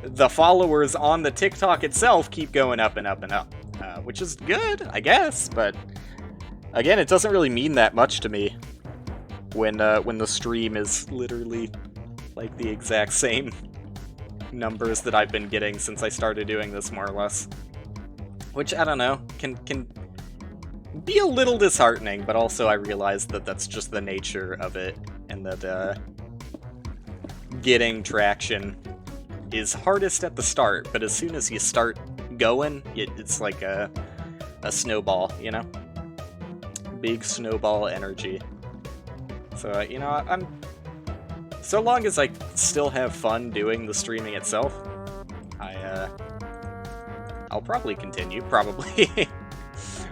the followers on the TikTok itself keep going up and up and up, which is good, I guess, but again, it doesn't really mean that much to me when the stream is literally like the exact same numbers that I've been getting since I started doing this, more or less. Which, I don't know, can be a little disheartening, but also I realize that that's just the nature of it, and that getting traction is hardest at the start, but as soon as you start going, it's like a snowball, you know? Big snowball energy. So, you know, so long as I still have fun doing the streaming itself, I'll probably continue, probably.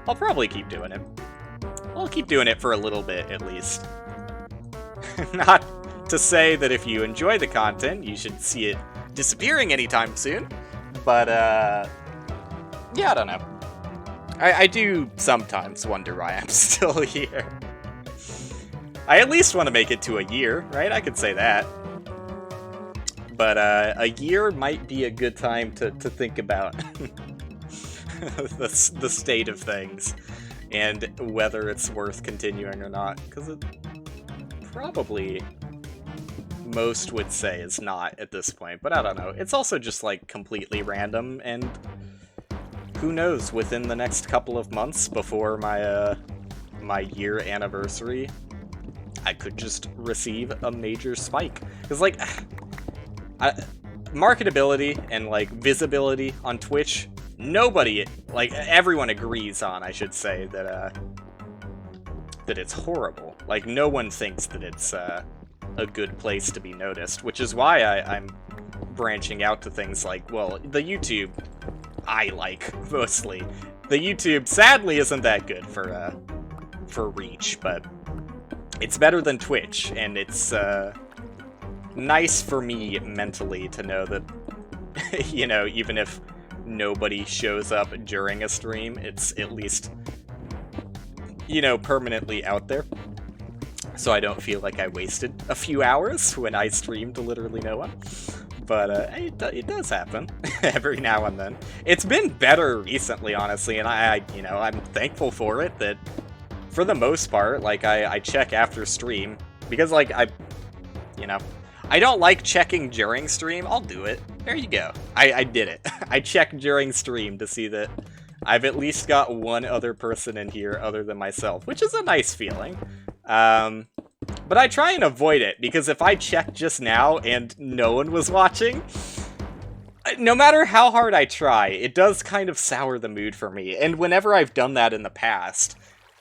I'll probably keep doing it. I'll keep doing it for a little bit, at least. Not to say that if you enjoy the content, you should see it disappearing anytime soon, but, yeah, I don't know. I do sometimes wonder why I'm still here. I at least want to make it to a year, right? I could say that. But, a year might be a good time to think about the state of things, and whether it's worth continuing or not, because it probably... most would say is not at this point, but I don't know. It's also just, like, completely random, and who knows, within the next couple of months before my year anniversary, I could just receive a major spike. Because, like, marketability and, like, visibility on Twitch, nobody, like, everyone agrees on, I should say, that it's horrible. Like, no one thinks that it's, a good place to be noticed, which is why I'm branching out to things like, well, the YouTube I like, mostly. The YouTube, sadly, isn't that good for reach, but it's better than Twitch, and it's nice for me mentally to know that, you know, even if nobody shows up during a stream, it's at least, you know, permanently out there. So I don't feel like I wasted a few hours when I stream to literally no one. But it does happen every now and then. It's been better recently, honestly, and you know, I'm thankful for it. That for the most part, like I check after stream because, like, you know, I don't like checking during stream. I'll do it. There you go. I did it. I checked during stream to see that I've at least got one other person in here other than myself, which is a nice feeling. But I try and avoid it, because if I checked just now and no one was watching, no matter how hard I try, it does kind of sour the mood for me. And whenever I've done that in the past,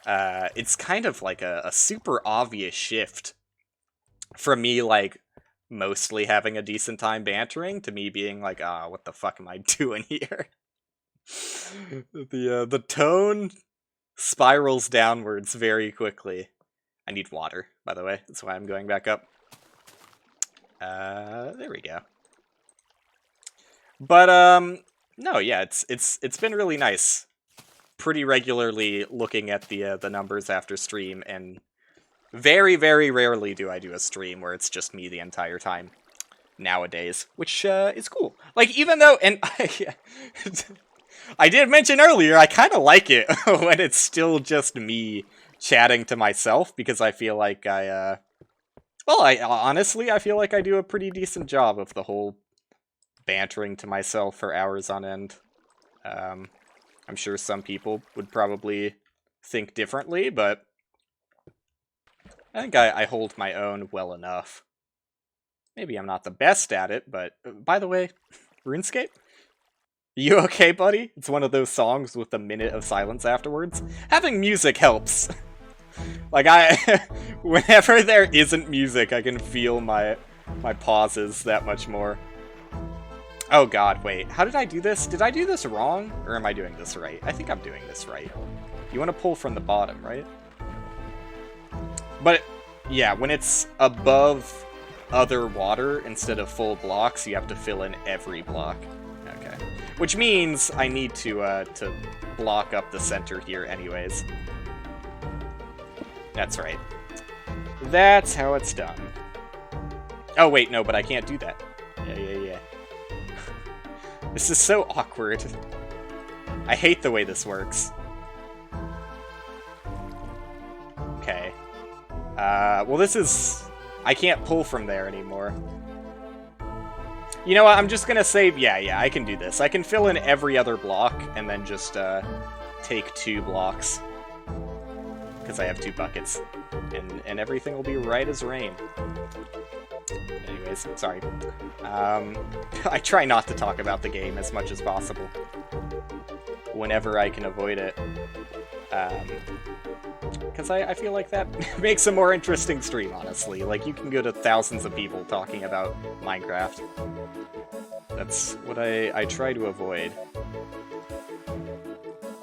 it's kind of like a super obvious shift from me, like, mostly having a decent time bantering to me being like, ah, what the fuck am I doing here? The tone spirals downwards very quickly. I need water, by the way. That's why I'm going back up. There we go. But no, yeah, it's been really nice. Pretty regularly looking at the numbers after stream, and very, very rarely do I do a stream where it's just me the entire time nowadays, which is cool. Like, even though, and I did mention earlier, I kind of like it when it's still just me chatting to myself, because I feel like well, honestly, I feel like I do a pretty decent job of the whole bantering to myself for hours on end. I'm sure some people would probably think differently, but I think I hold my own well enough. Maybe I'm not the best at it, but by the way, RuneScape? You okay, buddy? It's one of those songs with a minute of silence afterwards. Having music helps. Like, whenever there isn't music, I can feel my pauses that much more. Oh god, wait. How did I do this? Did I do this wrong? Or am I doing this right? I think I'm doing this right. You want to pull from the bottom, right? But, yeah, when it's above other water instead of full blocks, you have to fill in every block. Okay. Which means I need to block up the center here anyways. That's right. That's how it's done. Oh, wait, no, but I can't do that. Yeah. This is so awkward. I hate the way this works. Okay. Well, this is... I can't pull from there anymore. You know what, I'm just gonna say, yeah, I can do this. I can fill in every other block, and then just, take 2 blocks. Because I have 2 buckets. And everything will be right as rain. Anyways, sorry. I try not to talk about the game as much as possible. Whenever I can avoid it. Because I feel like that makes a more interesting stream, honestly. Like, you can go to thousands of people talking about Minecraft. That's what I try to avoid.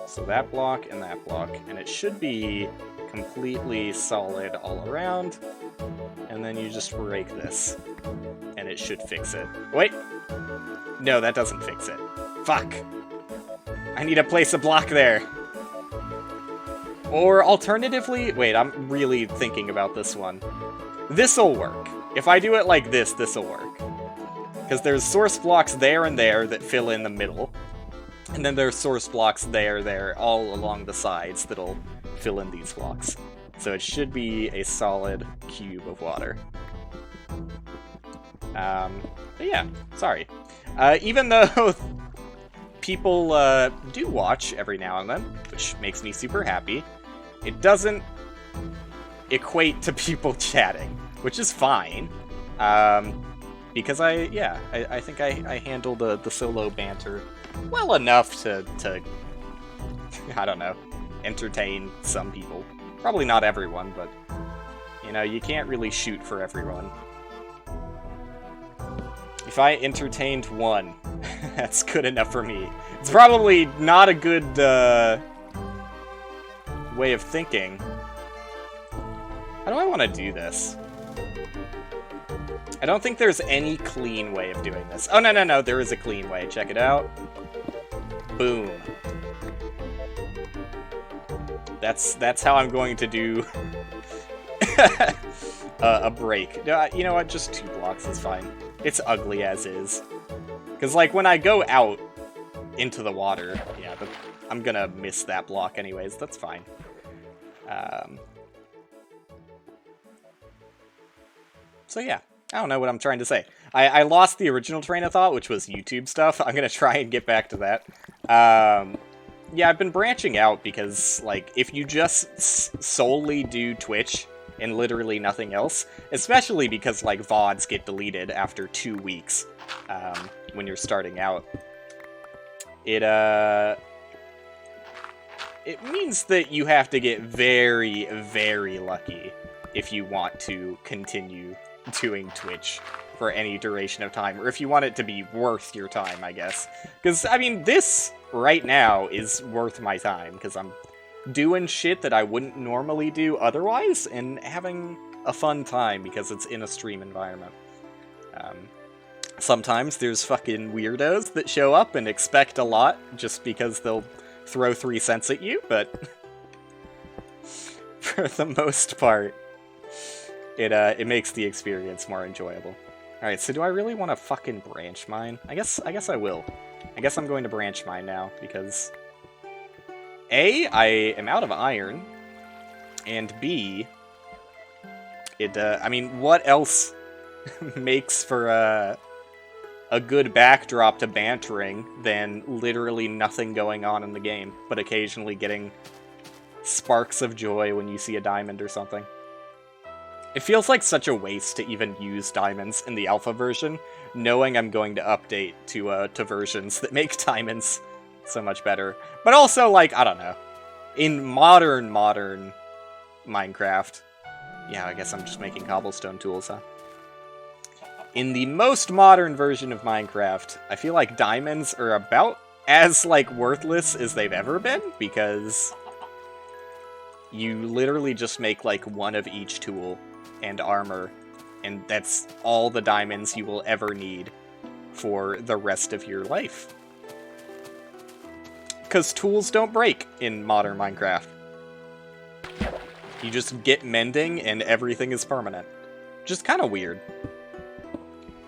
So that block, and it should be completely solid all around. And then you just break this, and it should fix it. Wait! No, that doesn't fix it. Fuck! I need to place a block there! Or alternatively, wait, I'm really thinking about this one. This'll work. If I do it like this, this'll work. Because there's source blocks there and there that fill in the middle. And then there's source blocks there, all along the sides that'll fill in these blocks. So it should be a solid cube of water. But yeah, sorry. Even though people do watch every now and then, which makes me super happy, it doesn't equate to people chatting, which is fine. Because I think I handled the solo banter well enough to I don't know, entertain some people. Probably not everyone, but, you know, you can't really shoot for everyone. If I entertained one, that's good enough for me. It's probably not a good, way of thinking. I do I want to do this? I don't think there's any clean way of doing this. Oh, no, there is a clean way. Check it out. Boom. That's how I'm going to do a break. You know what? Just 2 blocks is fine. It's ugly as is. Because, like, when I go out into the water, yeah, but I'm gonna miss that block anyways. That's fine. So yeah, I don't know what I'm trying to say. I lost the original train of thought, which was YouTube stuff. I'm gonna try and get back to that. Yeah, I've been branching out because, like, if you just solely do Twitch and literally nothing else, especially because, like, VODs get deleted after 2 weeks when you're starting out, it means that you have to get very, very lucky if you want to continue doing Twitch for any duration of time, or if you want it to be worth your time, I guess. Because, I mean, this right now is worth my time, because I'm doing shit that I wouldn't normally do otherwise, and having a fun time because it's in a stream environment. Sometimes there's fucking weirdos that show up and expect a lot just because they'll throw 3 cents at you, but for the most part, it makes the experience more enjoyable. Alright, so do I really want to fucking branch mine? I guess I will. I guess I'm going to branch mine now, because A, I am out of iron, and B, I mean, what else makes for a good backdrop to bantering than literally nothing going on in the game, but occasionally getting sparks of joy when you see a diamond or something. It feels like such a waste to even use diamonds in the alpha version, knowing I'm going to update to versions that make diamonds so much better. But also, like, I don't know. In modern Minecraft... Yeah, I guess I'm just making cobblestone tools, huh? In the most modern version of Minecraft, I feel like diamonds are about as, like, worthless as they've ever been, because you literally just make, like, 1 of each tool and armor, and that's all the diamonds you will ever need for the rest of your life. Because tools don't break in modern Minecraft. You just get mending and everything is permanent. Which is kind of weird.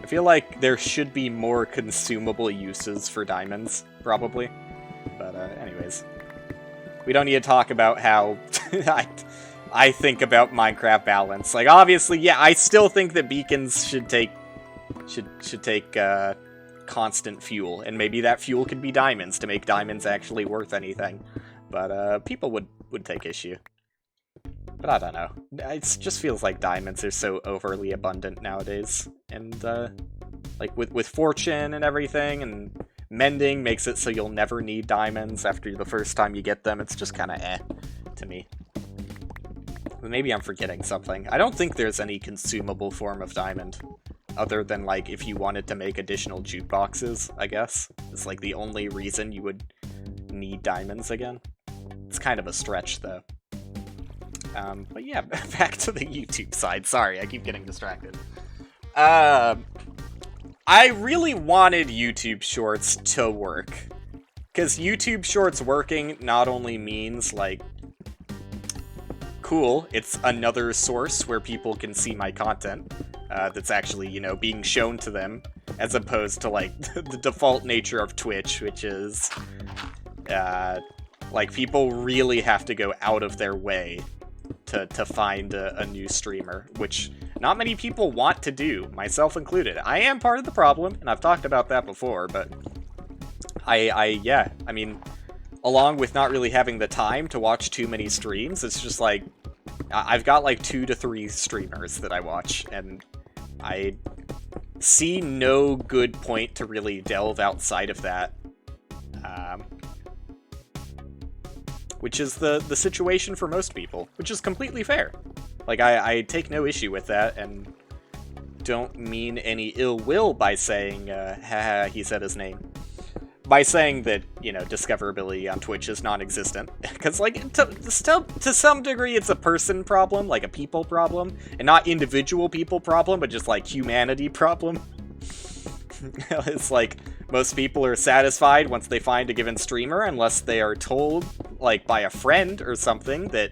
I feel like there should be more consumable uses for diamonds, probably. But anyways. We don't need to talk about how I think about Minecraft balance. Like, obviously, yeah, I still think that beacons should take constant fuel, and maybe that fuel could be diamonds to make diamonds actually worth anything. But people would take issue. But I don't know. It just feels like diamonds are so overly abundant nowadays, and like with fortune and everything, and mending makes it so you'll never need diamonds after the first time you get them. It's just kind of to me. Maybe I'm forgetting something. I don't think there's any consumable form of diamond, other than, like, if you wanted to make additional jukeboxes, I guess. It's, like, the only reason you would need diamonds again. It's kind of a stretch, though. But yeah, back to the YouTube side. Sorry, I keep getting distracted. I really wanted YouTube Shorts to work. Because YouTube Shorts working not only means, like, cool, it's another source where people can see my content that's actually, you know, being shown to them, as opposed to, like, the default nature of Twitch, which is, like, people really have to go out of their way to find a new streamer, which not many people want to do, myself included. I am part of the problem, and I've talked about that before, but yeah, I mean, along with not really having the time to watch too many streams, it's just like, I've got like 2 to 3 streamers that I watch, and I see no good point to really delve outside of that. Which is the situation for most people, which is completely fair. Like, I take no issue with that, and don't mean any ill will by saying, haha, he said his name. by saying that, you know, discoverability on Twitch is non-existent, because, like, to some degree it's a person problem, like a people problem, and not individual people problem, but just, like, humanity problem. It's like, most people are satisfied once they find a given streamer, unless they are told, like, by a friend or something, that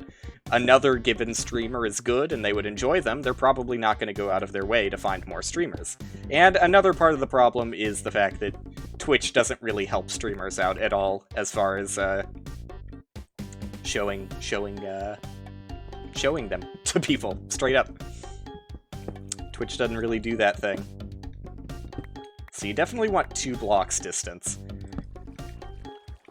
another given streamer is good and they would enjoy them. They're probably not going to go out of their way to find more streamers. And another part of the problem is the fact that Twitch doesn't really help streamers out at all as far as showing them to people straight up. Twitch doesn't really do that thing. So you definitely want 2 blocks distance,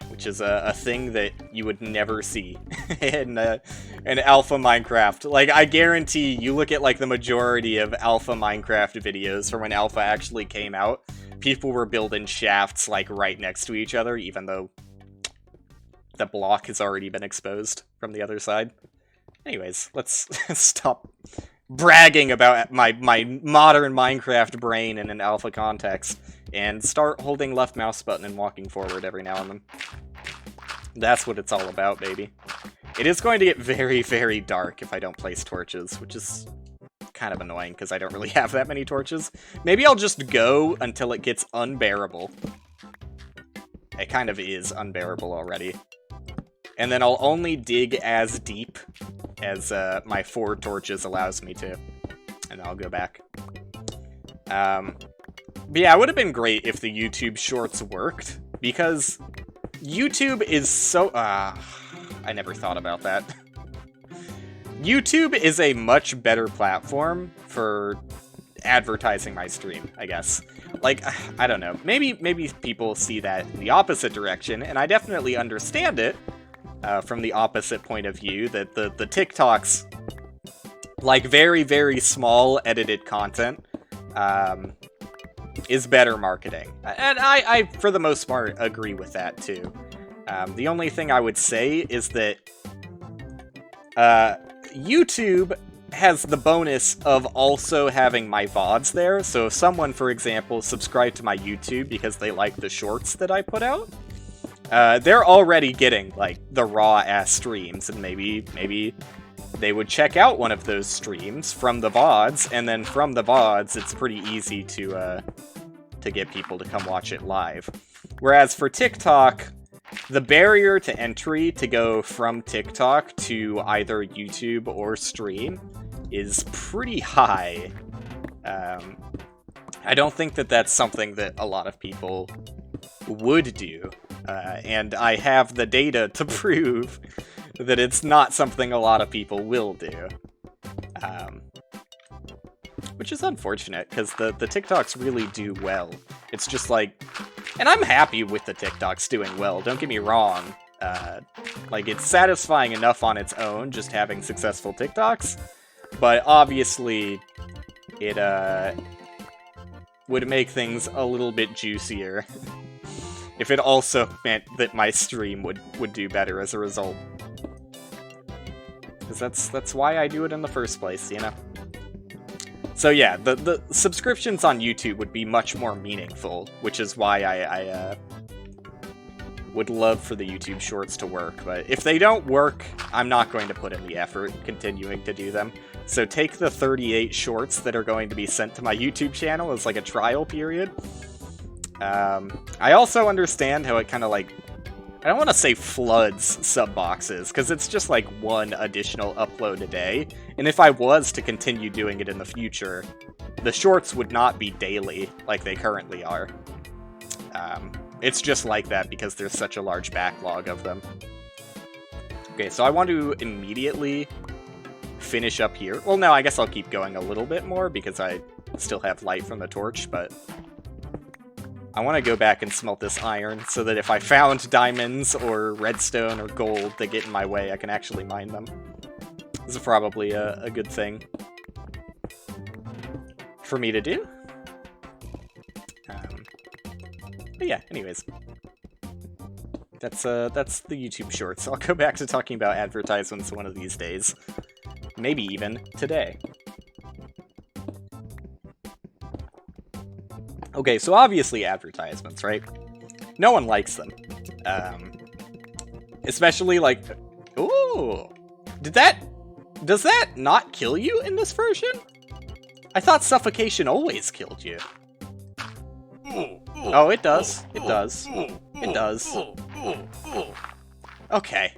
which is a thing that you would never see in alpha Minecraft. Like, I guarantee you look at, like, the majority of alpha Minecraft videos from when alpha actually came out, people were building shafts, like, right next to each other, even though the block has already been exposed from the other side. Anyways, let's stop bragging about my modern Minecraft brain in an alpha context, and start holding left mouse button and walking forward every now and then. That's what it's all about, baby. It is going to get very, very dark if I don't place torches, which is kind of annoying, because I don't really have that many torches. Maybe I'll just go until it gets unbearable. It kind of is unbearable already. And then I'll only dig as deep as my 4 torches allows me to. And I'll go back. But yeah, it would have been great if the YouTube Shorts worked, because YouTube is so... I never thought about that. YouTube is a much better platform for advertising my stream, I guess. Like, I don't know. Maybe people see that in the opposite direction, and I definitely understand it from the opposite point of view, that the TikToks, like, very, very small edited content, is better marketing. And I, for the most part, agree with that, too. The only thing I would say is that YouTube has the bonus of also having my VODs there, so if someone, for example, subscribed to my YouTube because they like the shorts that I put out, they're already getting, like, the raw-ass streams, and maybe they would check out one of those streams from the VODs, and then from the VODs, it's pretty easy to get people to come watch it live. Whereas for TikTok, the barrier to entry to go from TikTok to either YouTube or stream is pretty high. I don't think that that's something that a lot of people would do, and I have the data to prove that it's not something a lot of people will do. Which is unfortunate, because the TikToks really do well. It's just like... And I'm happy with the TikToks doing well, don't get me wrong. Like, it's satisfying enough on its own, just having successful TikToks. But obviously, it would make things a little bit juicier if it also meant that my stream would do better as a result. Because that's why I do it in the first place, you know? So yeah, the subscriptions on YouTube would be much more meaningful, which is why I would love for the YouTube Shorts to work. But if they don't work, I'm not going to put in the effort continuing to do them. So take the 38 shorts that are going to be sent to my YouTube channel as like a trial period. I also understand how it kind of like... I don't want to say floods sub boxes, because it's just like one additional upload a day, and if I was to continue doing it in the future, the shorts would not be daily like they currently are. It's just like that because there's such a large backlog of them. Okay, so I want to immediately finish up here. Well, no, I guess I'll keep going a little bit more because I still have light from the torch, but... I want to go back and smelt this iron so that if I found diamonds or redstone or gold that get in my way, I can actually mine them. This is probably a good thing for me to do. But yeah, anyways. That's the YouTube Shorts. I'll go back to talking about advertisements one of these days. Maybe even today. Okay, so obviously advertisements, right? No one likes them. Especially, like... Ooh! Does that not kill you in this version? I thought suffocation always killed you. Oh, it does. It does. It does. Okay.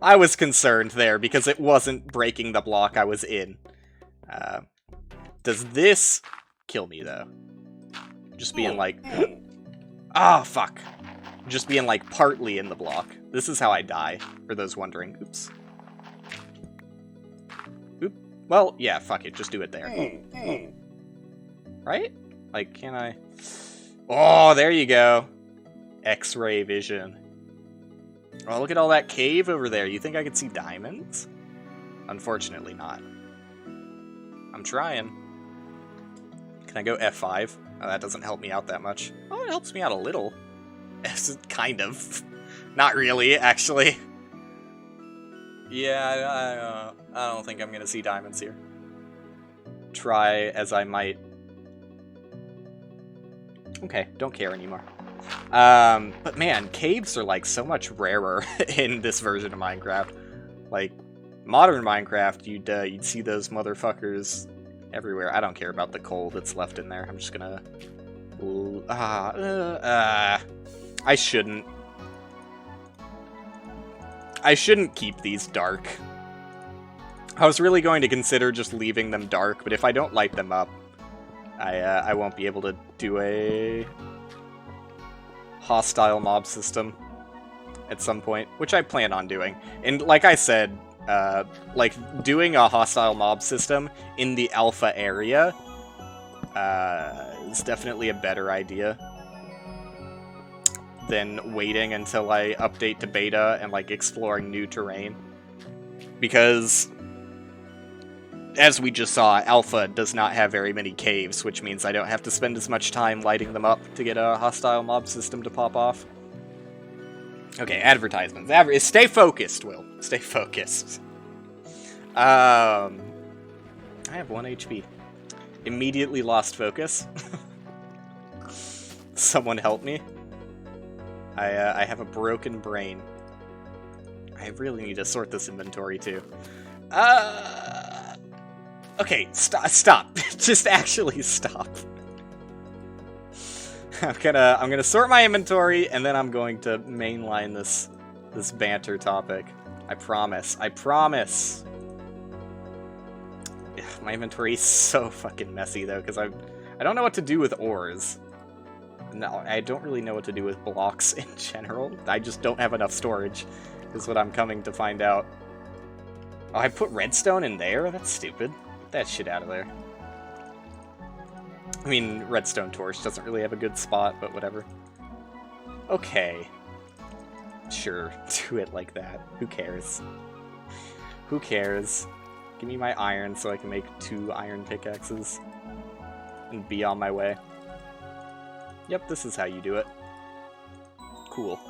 I was concerned there because it wasn't breaking the block I was in. Does this kill me, though? Just being like... Ah, fuck. Just being, like, partly in the block. This is how I die, for those wondering. Oops. Oop. Well, yeah, fuck it. Just do it there. Right? Like, can I... Oh, there you go. X-ray vision. Oh, look at all that cave over there. You think I could see diamonds? Unfortunately not. I'm trying. Can I go F5? Oh, that doesn't help me out that much. Oh, it helps me out a little. Kind of. Not really, actually. Yeah, I don't think I'm gonna see diamonds here. Try as I might. Okay, don't care anymore. But man, caves are like so much rarer in this version of Minecraft. Like, modern Minecraft, you'd see those motherfuckers everywhere. I don't care about the coal that's left in there. I'm just gonna... I shouldn't. I shouldn't keep these dark. I was really going to consider just leaving them dark, but if I don't light them up, I won't be able to do a hostile mob system at some point, which I plan on doing. And like I said, like doing a hostile mob system in the alpha area is definitely a better idea than waiting until I update to beta and like exploring new terrain. Because as we just saw, alpha does not have very many caves, which means I don't have to spend as much time lighting them up to get a hostile mob system to pop off. Okay, advertisements. Stay focused, Will. Stay focused. I have 1 HP. Immediately lost focus. Someone help me. I have a broken brain. I really need to sort this inventory too. Okay, stop. Just actually stop. I'm gonna sort my inventory, and then I'm going to mainline this banter topic. I promise. I promise. Yeah, my inventory is so fucking messy though, because I don't know what to do with ores. No, I don't really know what to do with blocks in general. I just don't have enough storage, is what I'm coming to find out. Oh, I put redstone in there? That's stupid. Get that shit out of there. I mean, redstone torch doesn't really have a good spot, but whatever. Okay. Sure, do it like that. Who cares? Who cares? Give me my iron so I can make 2 iron pickaxes. And be on my way. Yep, this is how you do it. Cool.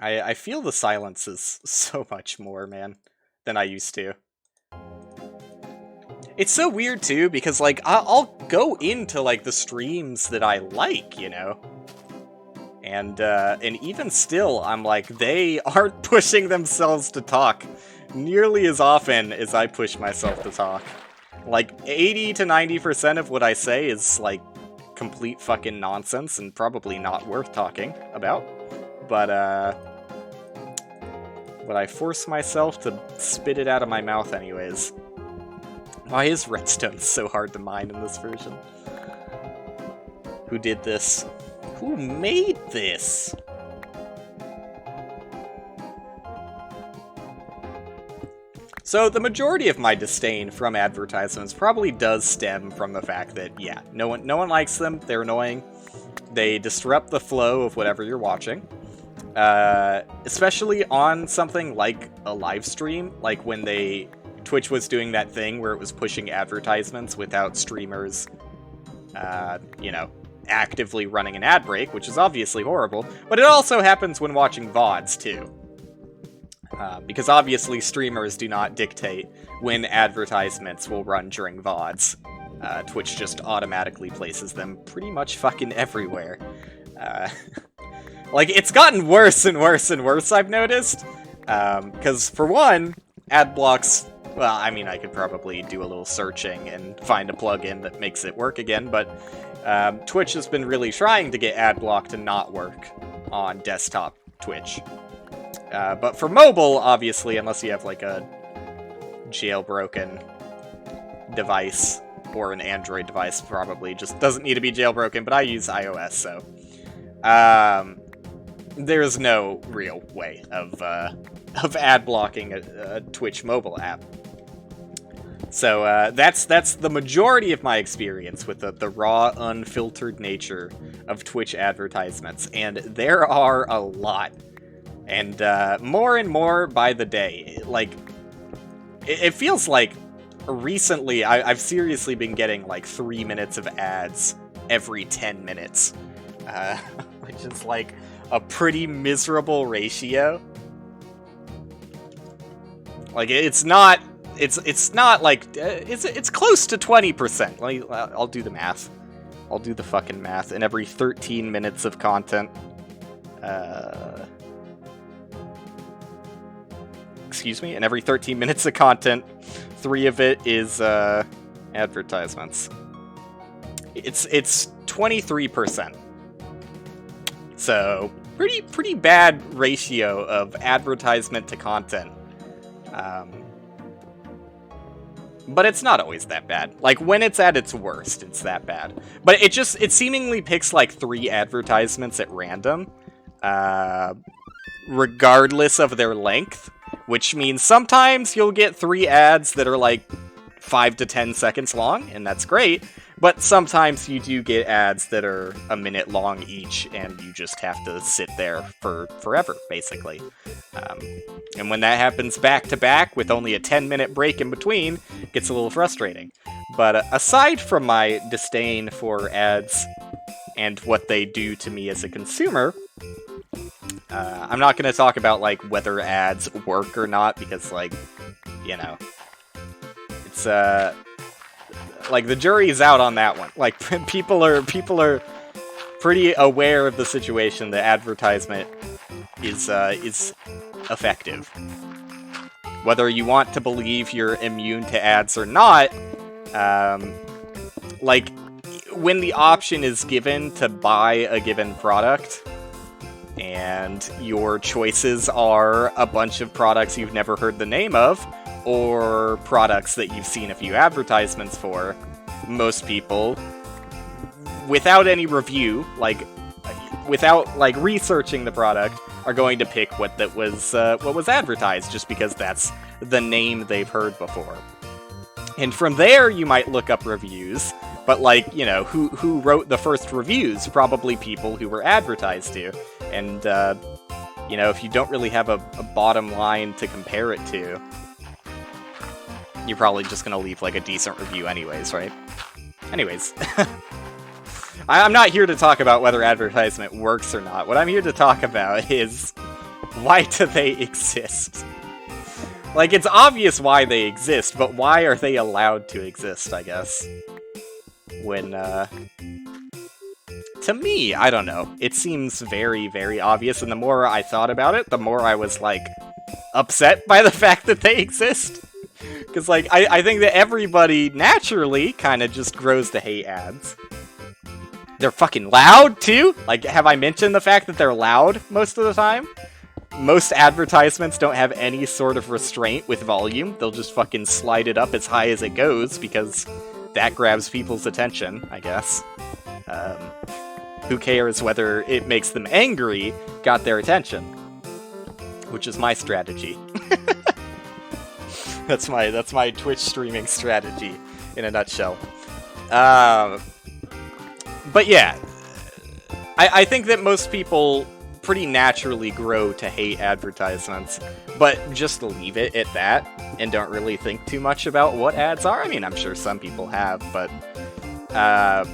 I feel the silences so much more, man, than I used to. It's so weird, too, because, like, I'll go into, like, the streams that I like, you know? And even still, I'm like, they aren't pushing themselves to talk nearly as often as I push myself to talk. Like, 80 to 90% of what I say is, like, complete fucking nonsense and probably not worth talking about. But I force myself to spit it out of my mouth anyways. Why is redstone so hard to mine in this version? Who did this? Who made this? So the majority of my disdain from advertisements probably does stem from the fact that, yeah, no one likes them, they're annoying, they disrupt the flow of whatever you're watching. Especially on something like a live stream, like when Twitch was doing that thing where it was pushing advertisements without streamers, you know, actively running an ad break, which is obviously horrible, but it also happens when watching VODs too. Because obviously streamers do not dictate when advertisements will run during VODs. Twitch just automatically places them pretty much fucking everywhere. Like, it's gotten worse and worse and worse, I've noticed. Because, for one, ad blocks... Well, I mean, I could probably do a little searching and find a plugin that makes it work again, but Twitch has been really trying to get ad block to not work on desktop Twitch. But for mobile, obviously, unless you have, like, a jailbroken device, or an Android device, probably, just doesn't need to be jailbroken, but I use iOS, so... there's no real way of ad blocking a Twitch mobile app. So that's the majority of my experience with the raw, unfiltered nature of Twitch advertisements, and there are a lot, and more by the day. Like, it feels like recently I've seriously been getting like 3 minutes of ads every 10 minutes, which is like a pretty miserable ratio. Like, it's not like, it's close to 20%. I'll do the math. I'll do the fucking math. And every 13 minutes of content, excuse me, and every 13 minutes of content, 3 of it is, advertisements. It's 23%. So, pretty bad ratio of advertisement to content. But it's not always that bad. Like, when it's at its worst, it's that bad. But it seemingly picks, like, 3 advertisements at random, regardless of their length, which means sometimes you'll get 3 ads that are, like, 5 to 10 seconds long, and that's great, but sometimes you do get ads that are a minute long each, and you just have to sit there for forever, basically. And when that happens back to back with only a 10-minute break in between, it gets a little frustrating. But aside from my disdain for ads and what they do to me as a consumer, I'm not going to talk about, like, whether ads work or not, because, like, you know, it's, like, the jury's out on that one. Like, people are pretty aware of the situation that advertisement is effective. Whether you want to believe you're immune to ads or not, like, when the option is given to buy a given product, and your choices are a bunch of products you've never heard the name of, or products that you've seen a few advertisements for, most people, without any review, like, without, like, researching the product, are going to pick what was advertised, just because that's the name they've heard before. And from there, you might look up reviews, but, like, you know, who wrote the first reviews? Probably people who were advertised to. And, you know, if you don't really have a bottom line to compare it to, you're probably just gonna leave, like, a decent review anyways, right? Anyways. I'm not here to talk about whether advertisement works or not. What I'm here to talk about is, why do they exist? Like, it's obvious why they exist, but why are they allowed to exist, I guess? When, to me, I don't know. It seems very, very obvious, and the more I thought about it, the more I was, like, upset by the fact that they exist. Because, like, I think that everybody naturally kind of just grows to hate ads. They're fucking loud, too? Like, have I mentioned the fact that they're loud most of the time? Most advertisements don't have any sort of restraint with volume. They'll just fucking slide it up as high as it goes, because that grabs people's attention, I guess. Who cares whether it makes them angry, got their attention. Which is my strategy. That's my Twitch streaming strategy, in a nutshell. But yeah, I think that most people pretty naturally grow to hate advertisements, but just leave it at that, and don't really think too much about what ads are. I mean, I'm sure some people have, but I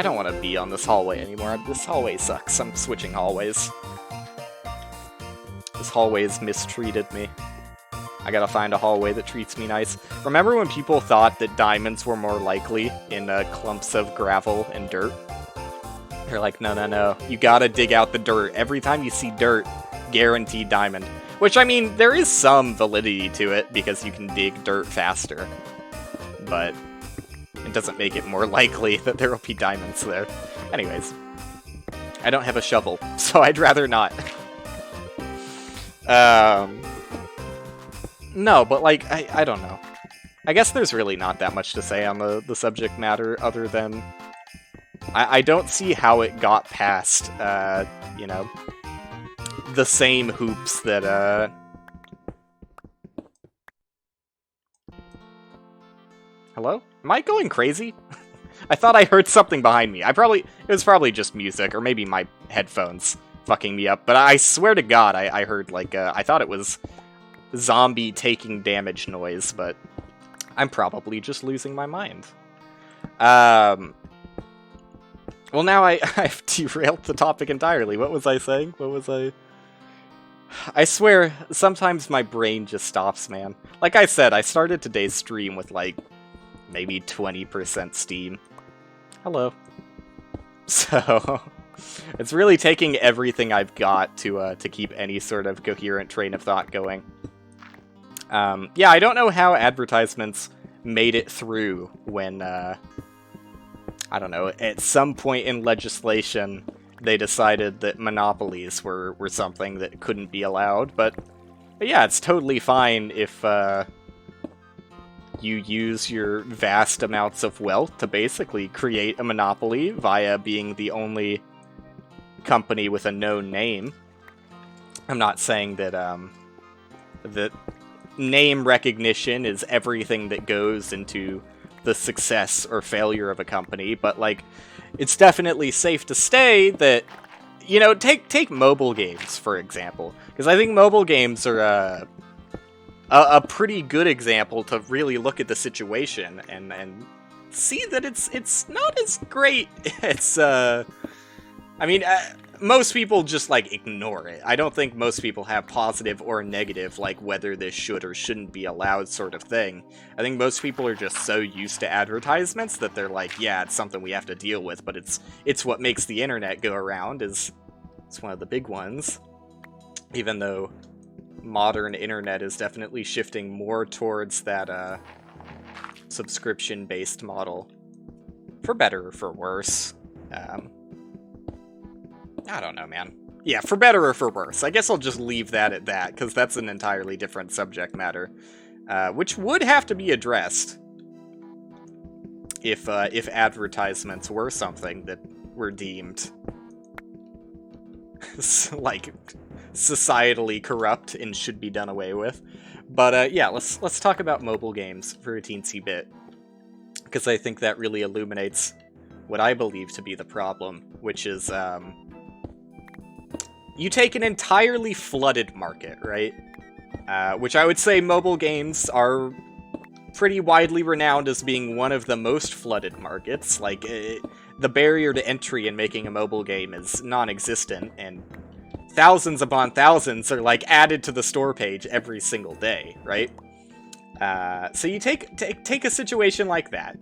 don't want to be on this hallway anymore. This hallway sucks. I'm switching hallways. This hallway's mistreated me. I gotta find a hallway that treats me nice. Remember when people thought that diamonds were more likely in clumps of gravel and dirt? They're like, no, no, no. You gotta dig out the dirt. Every time you see dirt, guaranteed diamond. Which, I mean, there is some validity to it, because you can dig dirt faster. But it doesn't make it more likely that there will be diamonds there. Anyways. I don't have a shovel, so I'd rather not. No, but, like, I don't know. I guess there's really not that much to say on the subject matter, other than... I don't see how it got past, you know, the same hoops that, Hello? Am I going crazy? I thought I heard something behind me. It was probably just music, or maybe my headphones fucking me up, but I swear to God, I heard, like, I thought it was zombie taking damage noise, but I'm probably just losing my mind. Well, now I've derailed the topic entirely. What was I saying? I swear, sometimes my brain just stops, man. Like I said, I started today's stream with, like, maybe 20% steam. Hello. So, it's really taking everything I've got to keep any sort of coherent train of thought going. Yeah, I don't know how advertisements made it through when, I don't know, at some point in legislation, they decided that monopolies were something that couldn't be allowed, but yeah, it's totally fine if you use your vast amounts of wealth to basically create a monopoly via being the only company with a known name. I'm not saying that, that name recognition is everything that goes into the success or failure of a company, but, like, it's definitely safe to say that, you know, take mobile games, for example, because I think mobile games are a pretty good example to really look at the situation and see that it's not as great. It's, I mean, most people just, like, ignore it. I don't think most people have positive or negative, like, whether this should or shouldn't be allowed sort of thing. I think most people are just so used to advertisements that they're like, yeah, it's something we have to deal with, but it's what makes the internet go around, it's one of the big ones. Even though modern internet is definitely shifting more towards that, subscription-based model. For better or for worse. I don't know, man. Yeah, for better or for worse. I guess I'll just leave that at that, because that's an entirely different subject matter. Which would have to be addressed if advertisements were something that were deemed like societally corrupt and should be done away with. But yeah, let's talk about mobile games for a teensy bit, because I think that really illuminates what I believe to be the problem, which is you take an entirely flooded market, right? Which I would say mobile games are pretty widely renowned as being one of the most flooded markets. Like, the barrier to entry in making a mobile game is non-existent, and thousands upon thousands are, like, added to the store page every single day, right? So you take a situation like that,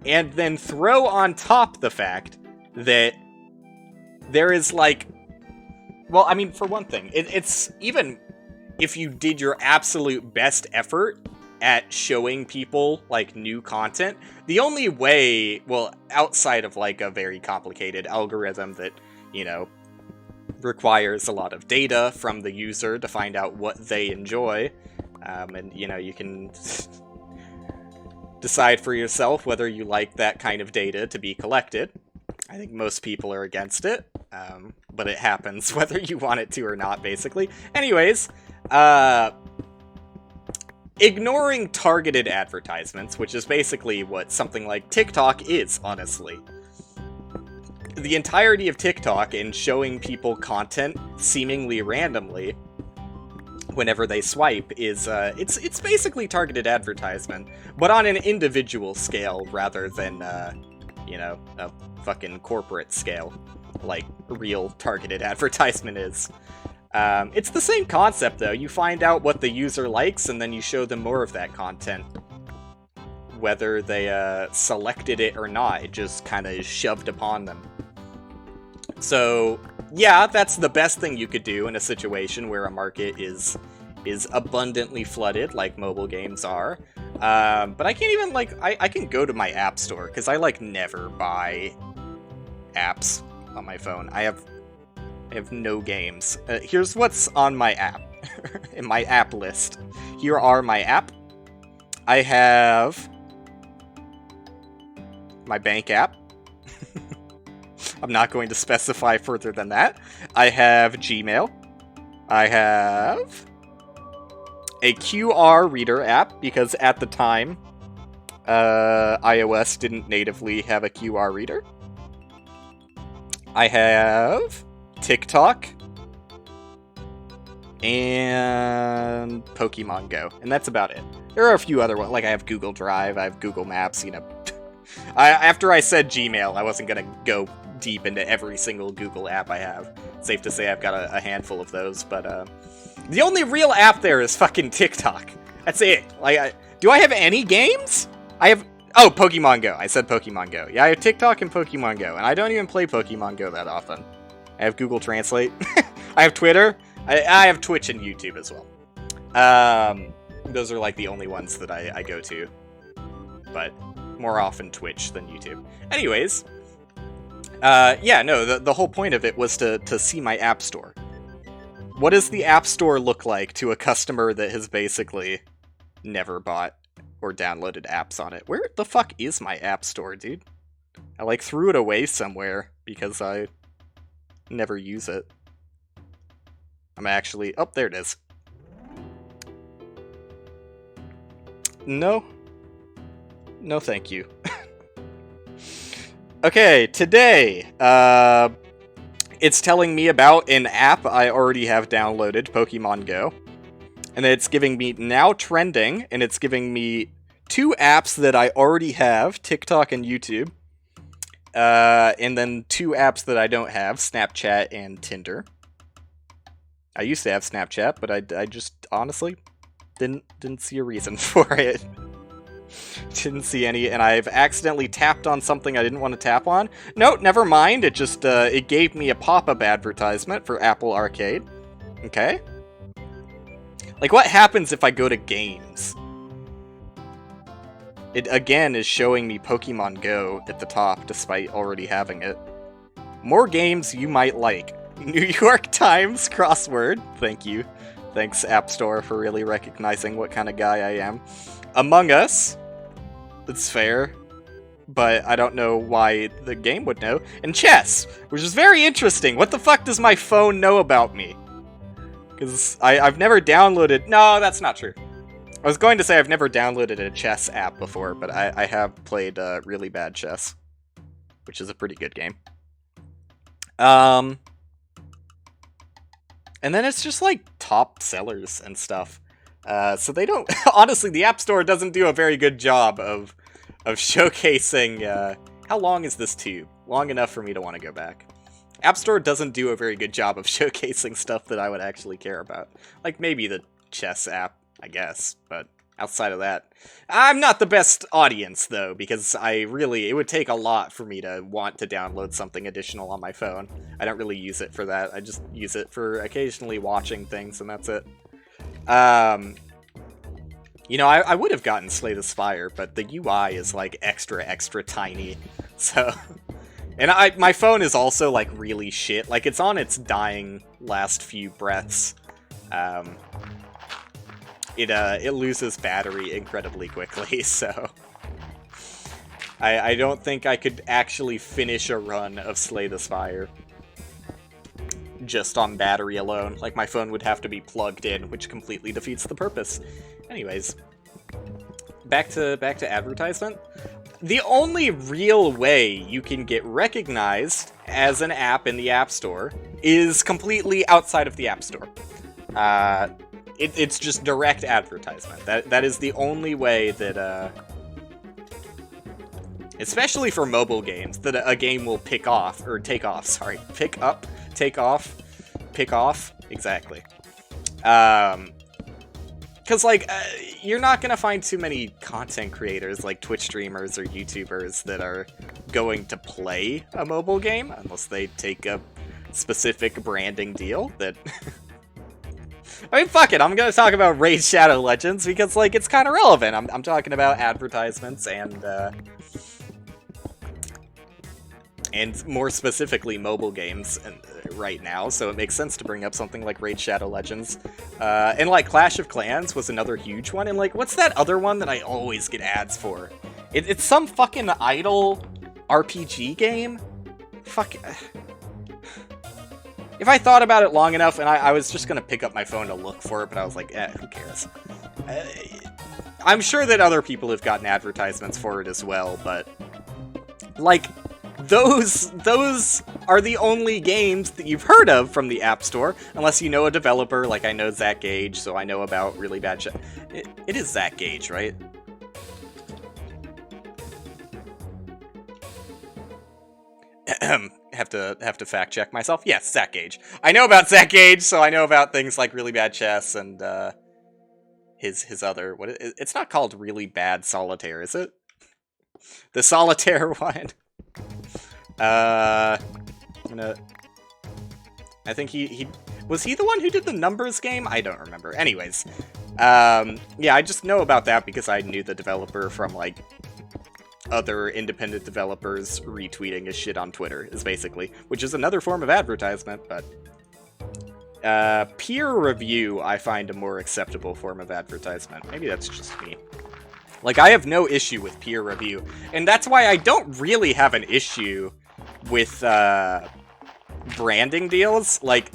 and then throw on top the fact that there is, like... Well, I mean, for one thing, it's even if you did your absolute best effort at showing people, like, new content, the only way, well, outside of, like, a very complicated algorithm that, you know, requires a lot of data from the user to find out what they enjoy, and, you know, you can decide for yourself whether you like that kind of data to be collected. I think most people are against it, but it happens whether you want it to or not, basically. Anyways, ignoring targeted advertisements, which is basically what something like TikTok is, honestly. The entirety of TikTok and showing people content seemingly randomly whenever they swipe is, it's basically targeted advertisement, but on an individual scale rather than, you know, a fucking corporate scale, like real targeted advertisement is. It's the same concept, though. You find out what the user likes, and then you show them more of that content. Whether they selected it or not, it just kind of is shoved upon them. So, yeah, that's the best thing you could do in a situation where a market is abundantly flooded, like mobile games are. But I can't even, like, I can go to my app store, because I, like, never buy apps on my phone. I have no games. Here's what's on my app, in my app list. Here are my app. I have my bank app. I'm not going to specify further than that. I have Gmail. I have a QR reader app, because at the time, iOS didn't natively have a QR reader. I have TikTok and Pokemon Go, and that's about it. There are a few other ones, like I have Google Drive, I have Google Maps, you know. After I said Gmail, I wasn't gonna go deep into every single Google app I have. Safe to say I've got a handful of those, but the only real app there is fucking TikTok. That's it. Like, do I have any games? I have... Oh, Pokemon Go. I said Pokemon Go. Yeah, I have TikTok and Pokemon Go, and I don't even play Pokemon Go that often. I have Google Translate. I have Twitter. I have Twitch and YouTube as well. Those are, like, the only ones that I go to. But more often Twitch than YouTube. Anyways... yeah, no, the whole point of it was to see my app store. What does the app store look like to a customer that has basically never bought or downloaded apps on it? Where the fuck is my app store, dude? I, like, threw it away somewhere because I never use it. I'm actually... Oh, there it is. No. No, thank you. Okay, today, it's telling me about an app I already have downloaded, Pokemon Go. And it's giving me now trending, and it's giving me 2 apps that I already have, TikTok and YouTube. And then 2 apps that I don't have, Snapchat and Tinder. I used to have Snapchat, but I just honestly didn't see a reason for it. Didn't see any, and I've accidentally tapped on something I didn't want to tap on. No, never mind, it just, it gave me a pop-up advertisement for Apple Arcade. Okay. Like, what happens if I go to games? It, again, is showing me Pokemon Go at the top, despite already having it. More games you might like. New York Times crossword. Thank you. Thanks, App Store, for really recognizing what kind of guy I am. Among Us. That's fair. But I don't know why the game would know. And chess, which is very interesting. What the fuck does my phone know about me? Because I've never downloaded... No, that's not true. I was going to say I've never downloaded a chess app before, but I have played really bad chess. Which is a pretty good game. And then it's just like top sellers and stuff. So they don't... Honestly, the App Store doesn't do a very good job of showcasing... how long is this tube? Long enough for me to want to go back. App Store doesn't do a very good job of showcasing stuff that I would actually care about. Like, maybe the chess app, I guess, but outside of that... I'm not the best audience, though, because it would take a lot for me to want to download something additional on my phone. I don't really use it for that. I just use it for occasionally watching things, and that's it. You know, I would have gotten Slay the Spire, but the UI is, like, extra tiny, so... And my phone is also, like, really shit. Like, it's on its dying last few breaths. It loses battery incredibly quickly, so... I don't think I could actually finish a run of Slay the Spire just on battery alone. Like, my phone would have to be plugged in, which completely defeats the purpose. Anyways, back to advertisement. The only real way you can get recognized as an app in the App Store is completely outside of the App Store. It's just direct advertisement. That is the only way that, especially for mobile games, that a game will pick up, take off, pick off. Exactly. Because, like, you're not going to find too many content creators, like Twitch streamers or YouTubers, that are going to play a mobile game unless they take a specific branding deal that... I mean, fuck it, I'm going to talk about Raid Shadow Legends because, like, it's kind of relevant. I'm talking about advertisements and more specifically mobile games right now, so it makes sense to bring up something like Raid Shadow Legends. And like Clash of Clans was another huge one, and like, what's that other one that I always get ads for? It's some fucking idle RPG game? Fuck. If I thought about it long enough, and I was just gonna pick up my phone to look for it, but I was like, who cares? I'm sure that other people have gotten advertisements for it as well, but like, those are the only games that you've heard of from the App Store, unless you know a developer, like I know Zach Gage, so I know about really bad shit. It is Zach Gage, right? have to fact check myself. Yes, Zach Gage. I know about Zach Gage, so I know about things like Really Bad Chess and his other, it's not called Really Bad Solitaire, is it? The Solitaire one. I think he was he the one who did the numbers game? I don't remember. Anyways, yeah, I just know about that because I knew the developer from like other independent developers retweeting his shit on Twitter, is basically, which is another form of advertisement, but peer review I find a more acceptable form of advertisement. Maybe that's just me. Like, I have no issue with peer review, and that's why I don't really have an issue with branding deals. Like,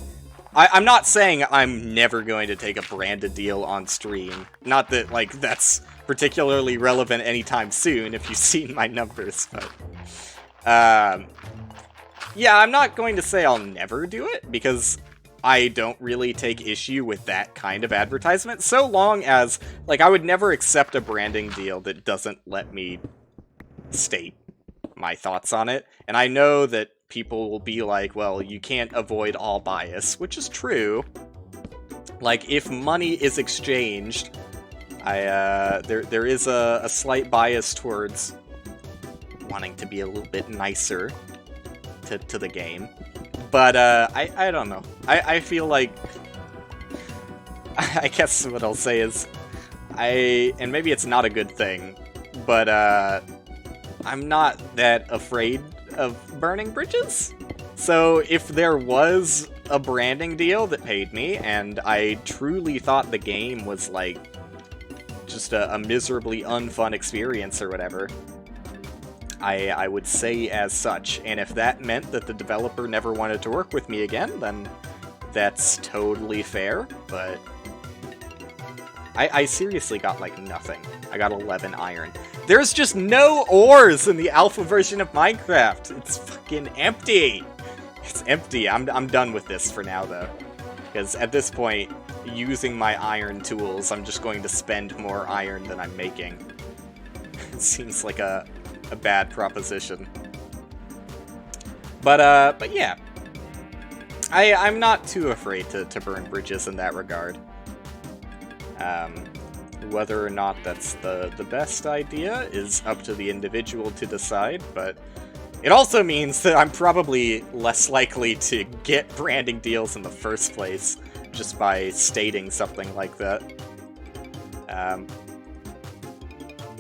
I'm not saying I'm never going to take a branded deal on stream. Not that, like, that's particularly relevant anytime soon, if you've seen my numbers, but... yeah, I'm not going to say I'll never do it, because I don't really take issue with that kind of advertisement, so long as, like, I would never accept a branding deal that doesn't let me state my thoughts on it. And I know that people will be like, well, you can't avoid all bias, which is true. Like, if money is exchanged, there is a slight bias towards wanting to be a little bit nicer to the game. But, I don't know. I feel like... I guess what I'll say is... and maybe it's not a good thing, but, I'm not that afraid of burning bridges. So, if there was a branding deal that paid me, and I truly thought the game was, like, just a miserably unfun experience or whatever, I would say as such, and if that meant that the developer never wanted to work with me again, then that's totally fair, but I seriously got, like, nothing. I got 11 iron. There's just no ores in the alpha version of Minecraft! It's fucking empty! It's empty. I'm done with this for now, though. Because at this point, using my iron tools, I'm just going to spend more iron than I'm making. It seems like a bad proposition. But yeah. I'm not too afraid to burn bridges in that regard. Whether or not that's the best idea is up to the individual to decide, but it also means that I'm probably less likely to get branding deals in the first place just by stating something like that.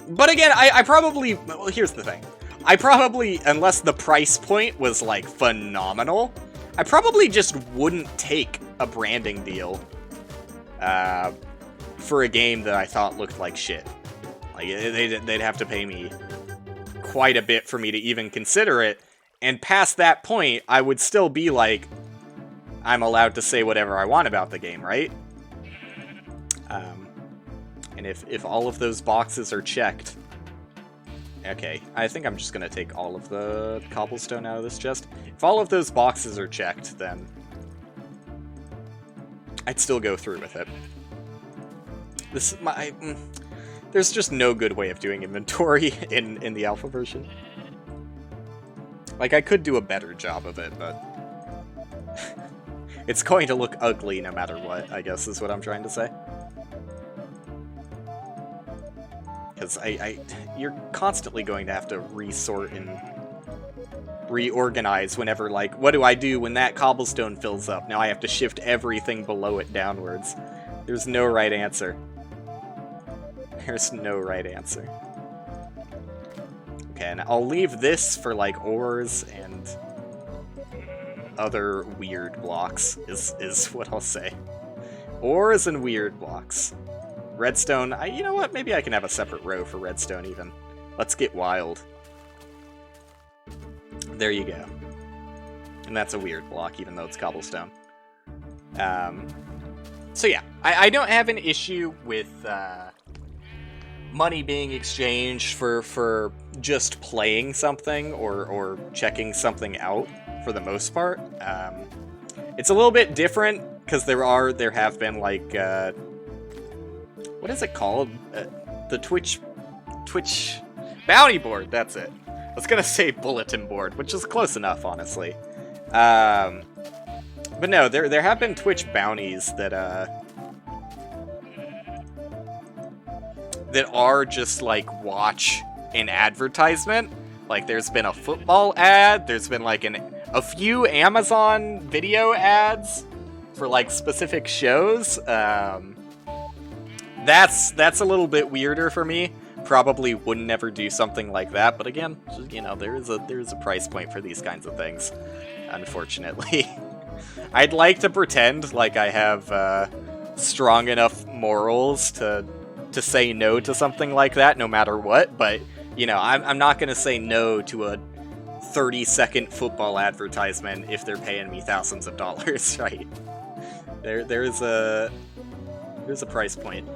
But again, I probably... Well, here's the thing. I probably, unless the price point was, like, phenomenal, I probably just wouldn't take a branding deal for a game that I thought looked like shit. Like, they'd have to pay me quite a bit for me to even consider it, and past that point, I would still be like, I'm allowed to say whatever I want about the game, right? And if all of those boxes are checked... Okay, I think I'm just gonna take all of the cobblestone out of this chest. If all of those boxes are checked, then I'd still go through with it. This is my... There's just no good way of doing inventory in the alpha version. Like, I could do a better job of it, but... It's going to look ugly no matter what, I guess is what I'm trying to say. Because you're constantly going to have to resort and reorganize whenever, like, what do I do when that cobblestone fills up? Now I have to shift everything below it downwards. There's no right answer. There's no right answer. Okay, and I'll leave this for, like, ores and other weird blocks, is what I'll say. Ores and weird blocks. Redstone, you know what? Maybe I can have a separate row for redstone even. Let's get wild. There you go. And that's a weird block, even though it's cobblestone. So yeah, I don't have an issue with money being exchanged for just playing something or checking something out for the most part. It's a little bit different because there have been like what is it called? The Twitch bounty board. That's it. I was gonna say bulletin board, which is close enough, honestly. But no, there have been Twitch bounties that are just like watch an advertisement. Like there's been a football ad. There's been like a few Amazon video ads for like specific shows. That's a little bit weirder for me. Probably would never do something like that, but again, you know, there is a price point for these kinds of things, unfortunately. I'd like to pretend like I have strong enough morals to say no to something like that, no matter what, but, you know, I'm not going to say no to a 30-second football advertisement if they're paying me thousands of dollars, right? There's a price point.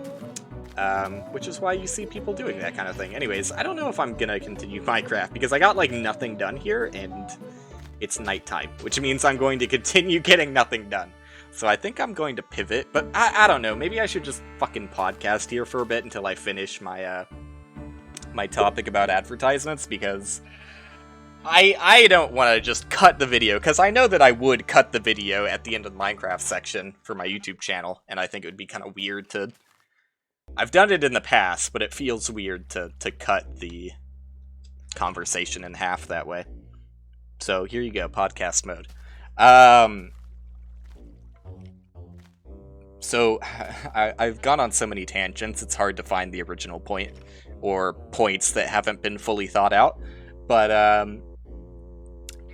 Which is why you see people doing that kind of thing. Anyways, I don't know if I'm gonna continue Minecraft, because I got, like, nothing done here, and it's nighttime, which means I'm going to continue getting nothing done. So I think I'm going to pivot, but I don't know, maybe I should just fucking podcast here for a bit until I finish my, my topic about advertisements, because I don't want to just cut the video, because I know that I would cut the video at the end of the Minecraft section for my YouTube channel, and I think it would be kind of weird to... I've done it in the past, but it feels weird to cut the conversation in half that way. So here you go, podcast mode. So I've gone on so many tangents, it's hard to find the original point, or points that haven't been fully thought out. But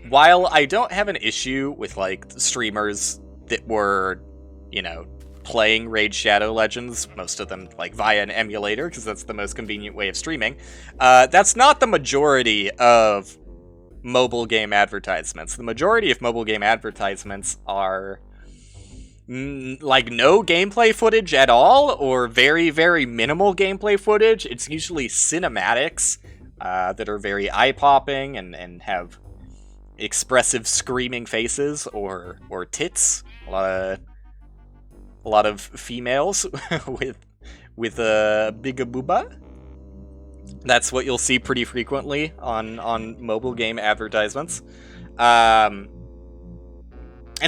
while I don't have an issue with, like, streamers that were, you know, playing Raid Shadow Legends, most of them like via an emulator, because that's the most convenient way of streaming, that's not the majority of mobile game advertisements. The majority of mobile game advertisements are like no gameplay footage at all, or very, very minimal gameplay footage. It's usually cinematics that are very eye-popping and have expressive screaming faces or tits. A lot of females with a big booba. That's what you'll see pretty frequently on mobile game advertisements. And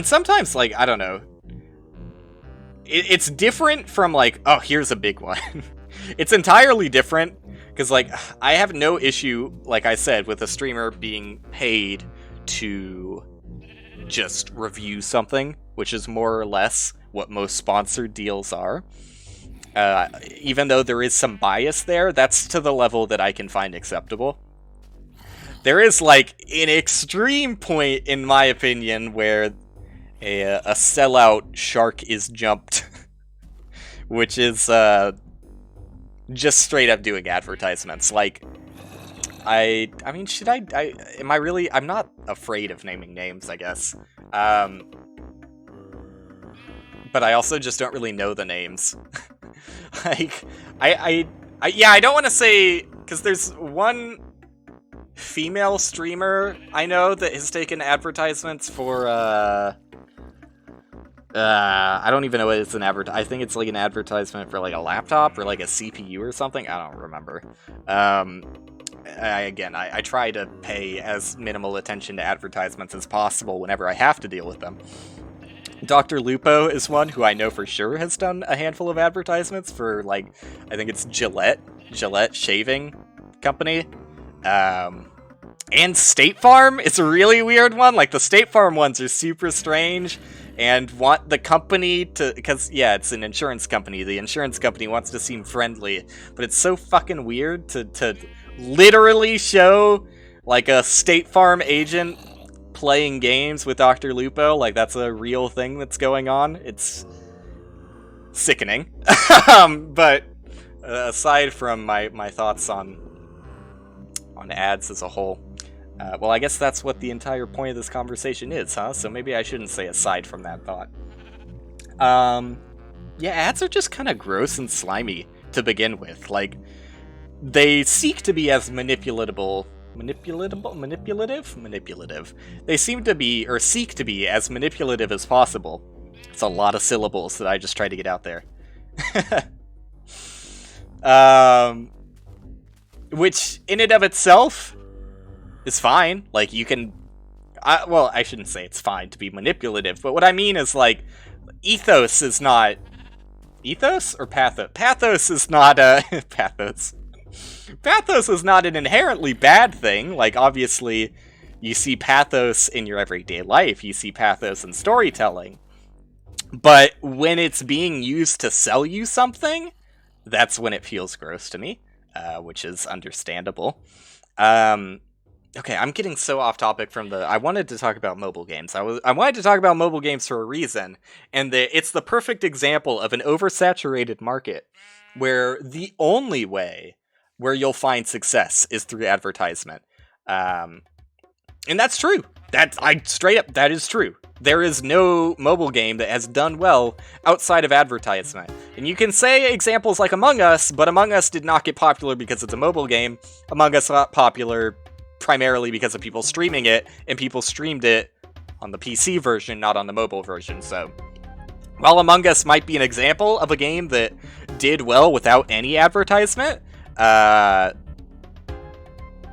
sometimes, like, I don't know, it's different from, like, oh, here's a big one. It's entirely different, because, like, I have no issue, like I said, with a streamer being paid to just review something, which is more or less what most sponsored deals are. Even though there is some bias there, that's to the level that I can find acceptable. There is, like, an extreme point, in my opinion, where a sellout shark is jumped, which is just straight up doing advertisements. Like, I mean, should am I really? I'm not afraid of naming names, I guess. But I also just don't really know the names. Like, yeah, I don't want to say, because there's one female streamer I know that has taken advertisements for, I don't even know what it's an I think it's like an advertisement for like a laptop or like a CPU or something. I don't remember. I try to pay as minimal attention to advertisements as possible whenever I have to deal with them. Dr. Lupo is one who I know for sure has done a handful of advertisements for, like, I think it's Gillette Shaving Company. And State Farm is a really weird one. Like, the State Farm ones are super strange and want the company to, because, yeah, it's an insurance company. The insurance company wants to seem friendly, but it's so fucking weird to literally show, like, a State Farm agent playing games with Dr. Lupo. Like, that's a real thing that's going on. It's sickening. But aside from my thoughts on ads as a whole, well, I guess that's what the entire point of this conversation is, huh? So maybe I shouldn't say aside from that thought. Yeah, ads are just kind of gross and slimy to begin with. Like, they seek to be as manipulative? They seem to be, or seek to be, as manipulative as possible. It's a lot of syllables that I just tried to get out there. Which, in and of itself, is fine. Like, you can... well, I shouldn't say it's fine to be manipulative, but what I mean is, like, ethos is not... Ethos? Or pathos? Pathos is not, pathos. Pathos is not an inherently bad thing. Like, obviously, you see pathos in your everyday life. You see pathos in storytelling. But when it's being used to sell you something, that's when it feels gross to me, which is understandable. Okay, I'm getting so off topic from the... I wanted to talk about mobile games. I wanted to talk about mobile games for a reason, and it's the perfect example of an oversaturated market where the only way where you'll find success is through advertisement. And that's true. That is true. There is no mobile game that has done well outside of advertisement. And you can say examples like Among Us, but Among Us did not get popular because it's a mobile game. Among Us got popular primarily because of people streaming it, and people streamed it on the PC version, not on the mobile version. So, while Among Us might be an example of a game that did well without any advertisement,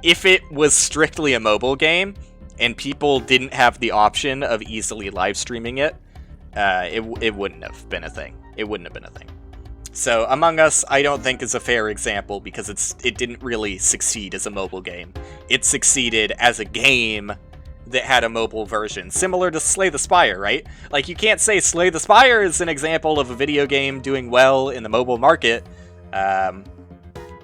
if it was strictly a mobile game, and people didn't have the option of easily live streaming it, it wouldn't have been a thing. It wouldn't have been a thing. So Among Us, I don't think is a fair example because it didn't really succeed as a mobile game. It succeeded as a game that had a mobile version, similar to Slay the Spire, right? Like, you can't say Slay the Spire is an example of a video game doing well in the mobile market,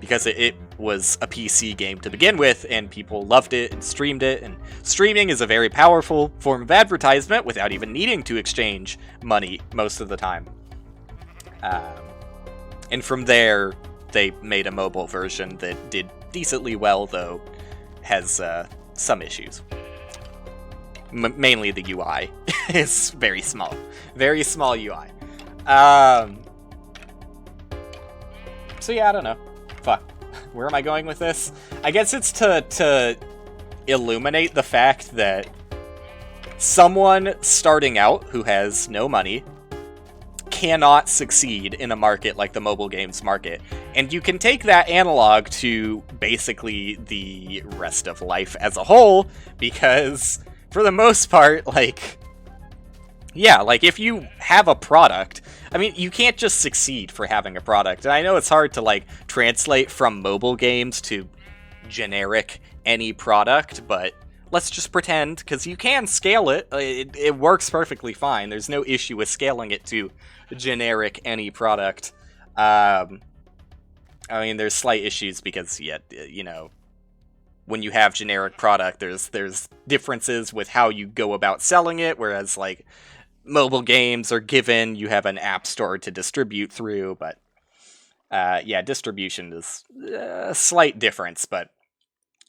because it was a PC game to begin with, and people loved it and streamed it, and streaming is a very powerful form of advertisement without even needing to exchange money most of the time. And from there, they made a mobile version that did decently well, though has some issues. Mainly the UI is very small UI. So yeah, I don't know. Fuck. Where am I going with this? I guess it's to illuminate the fact that someone starting out who has no money cannot succeed in a market like the mobile games market. And you can take that analog to basically the rest of life as a whole, because for the most part, like, yeah, like, if you have a product, I mean, you can't just succeed for having a product. And I know it's hard to, like, translate from mobile games to generic any product, but let's just pretend, because you can scale it. It works perfectly fine. There's no issue with scaling it to generic any product. I mean, there's slight issues because, yeah, you know, when you have generic product, there's differences with how you go about selling it, whereas, like, mobile games are given, you have an app store to distribute through, but yeah, distribution is a slight difference, but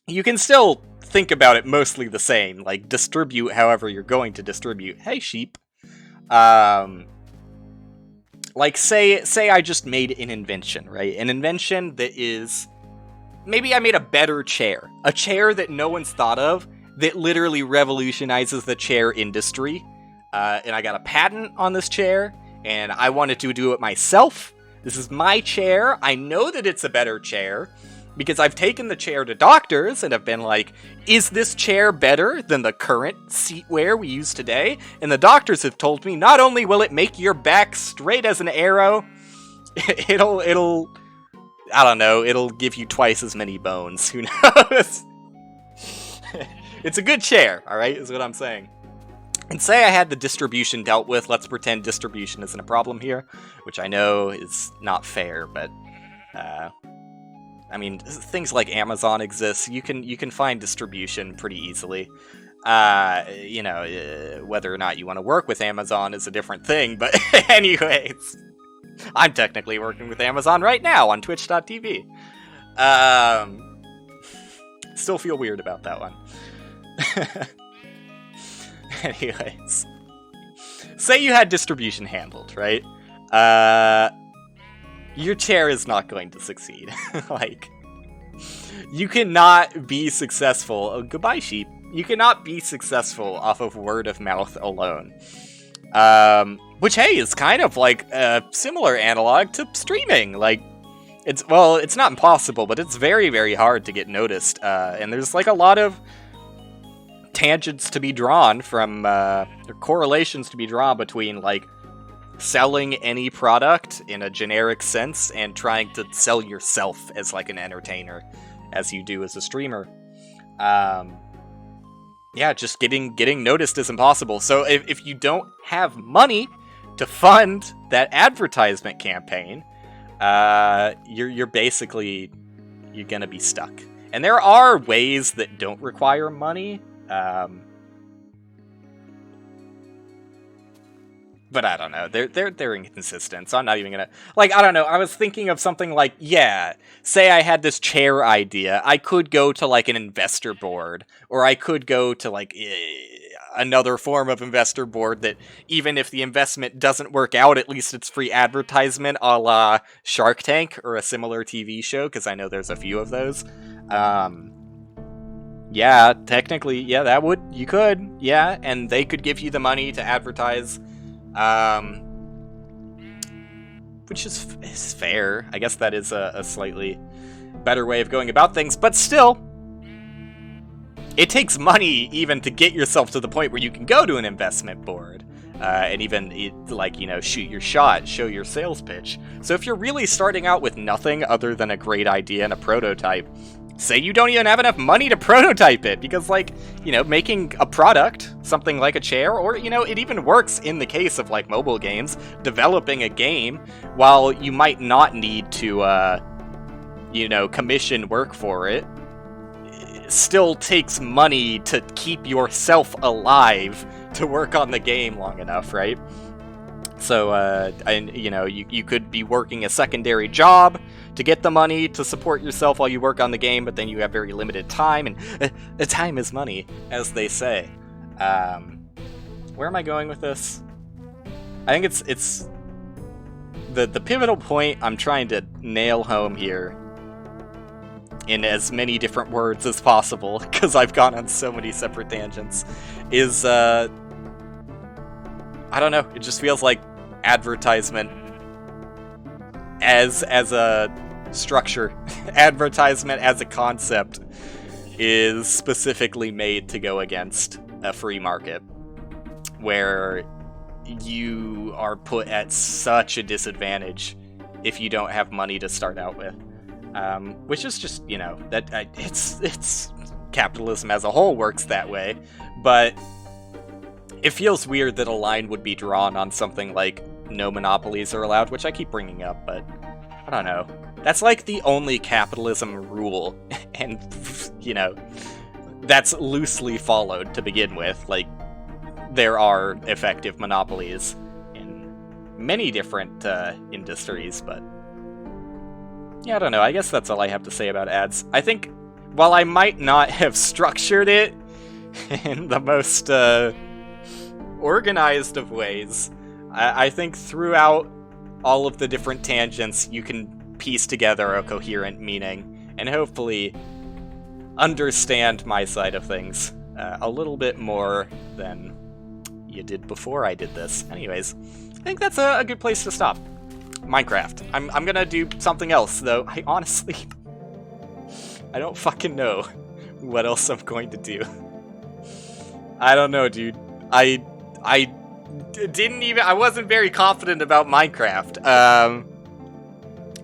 you can still think about it mostly the same, like, distribute however you're going to distribute. Hey, sheep. Like, say I just made an invention, right? An invention that is... Maybe I made a better chair. A chair that no one's thought of, that literally revolutionizes the chair industry. And I got a patent on this chair, and I wanted to do it myself. This is my chair. I know that it's a better chair. Because I've taken the chair to doctors and have been like, is this chair better than the current seatware we use today? And the doctors have told me not only will it make your back straight as an arrow, it'll I don't know, it'll give you twice as many bones. Who knows? It's a good chair, alright, is what I'm saying. And say I had the distribution dealt with, let's pretend distribution isn't a problem here, which I know is not fair, but, I mean, things like Amazon exist, you can find distribution pretty easily. You know, whether or not you want to work with Amazon is a different thing, but anyways, I'm technically working with Amazon right now on twitch.tv. Still feel weird about that one. Anyways, say you had distribution handled, right? Your chair is not going to succeed. Like, you cannot be successful. Oh, goodbye, sheep. You cannot be successful off of word of mouth alone. Which, hey, is kind of like a similar analog to streaming. Like, it's not impossible, but it's very, very hard to get noticed. And there's like a lot of tangents to be drawn from, or correlations to be drawn between, like, selling any product in a generic sense and trying to sell yourself as, like, an entertainer, as you do as a streamer. Yeah, just getting noticed is impossible. So if you don't have money to fund that advertisement campaign, you're basically, you're gonna be stuck. And there are ways that don't require money, but I don't know. They're inconsistent, so I'm not even gonna... Like, I don't know, I was thinking of something like, yeah, say I had this chair idea, I could go to, like, an investor board, or I could go to, like, another form of investor board that, even if the investment doesn't work out, at least it's free advertisement, a la Shark Tank, or a similar TV show, because I know there's a few of those. Yeah, technically, yeah, you could, yeah, and they could give you the money to advertise, which is fair. I guess that is a slightly better way of going about things, but still, it takes money even to get yourself to the point where you can go to an investment board, and even, like, you know, shoot your shot, show your sales pitch. So if you're really starting out with nothing other than a great idea and a prototype, say you don't even have enough money to prototype it, because, like, you know, making a product, something like a chair, or, you know, it even works in the case of, like, mobile games, developing a game, while you might not need to, you know, commission work for it, still takes money to keep yourself alive to work on the game long enough, right? So, and, you know, you could be working a secondary job to get the money to support yourself while you work on the game, but then you have very limited time, and time is money, as they say. Where am I going with this? I think it's the pivotal point I'm trying to nail home here in as many different words as possible, because I've gone on so many separate tangents, is, I don't know, it just feels like advertisement as a structure, advertisement as a concept, is specifically made to go against a free market, where you are put at such a disadvantage if you don't have money to start out with. Which is just, you know, that it's capitalism as a whole works that way, but it feels weird that a line would be drawn on something like no monopolies are allowed, which I keep bringing up, but I don't know. That's like the only capitalism rule, and, you know, that's loosely followed to begin with. Like, there are effective monopolies in many different industries, but yeah, I don't know. I guess that's all I have to say about ads. I think, while I might not have structured it in the most organized of ways, I think throughout all of the different tangents, you can piece together a coherent meaning, and hopefully understand my side of things a little bit more than you did before I did this. Anyways, I think that's a good place to stop. Minecraft. I'm gonna do something else, though. I honestly... I don't fucking know what else I'm going to do. I don't know, dude. I wasn't very confident about Minecraft.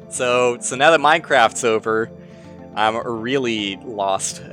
So now that Minecraft's over, I'm really lost as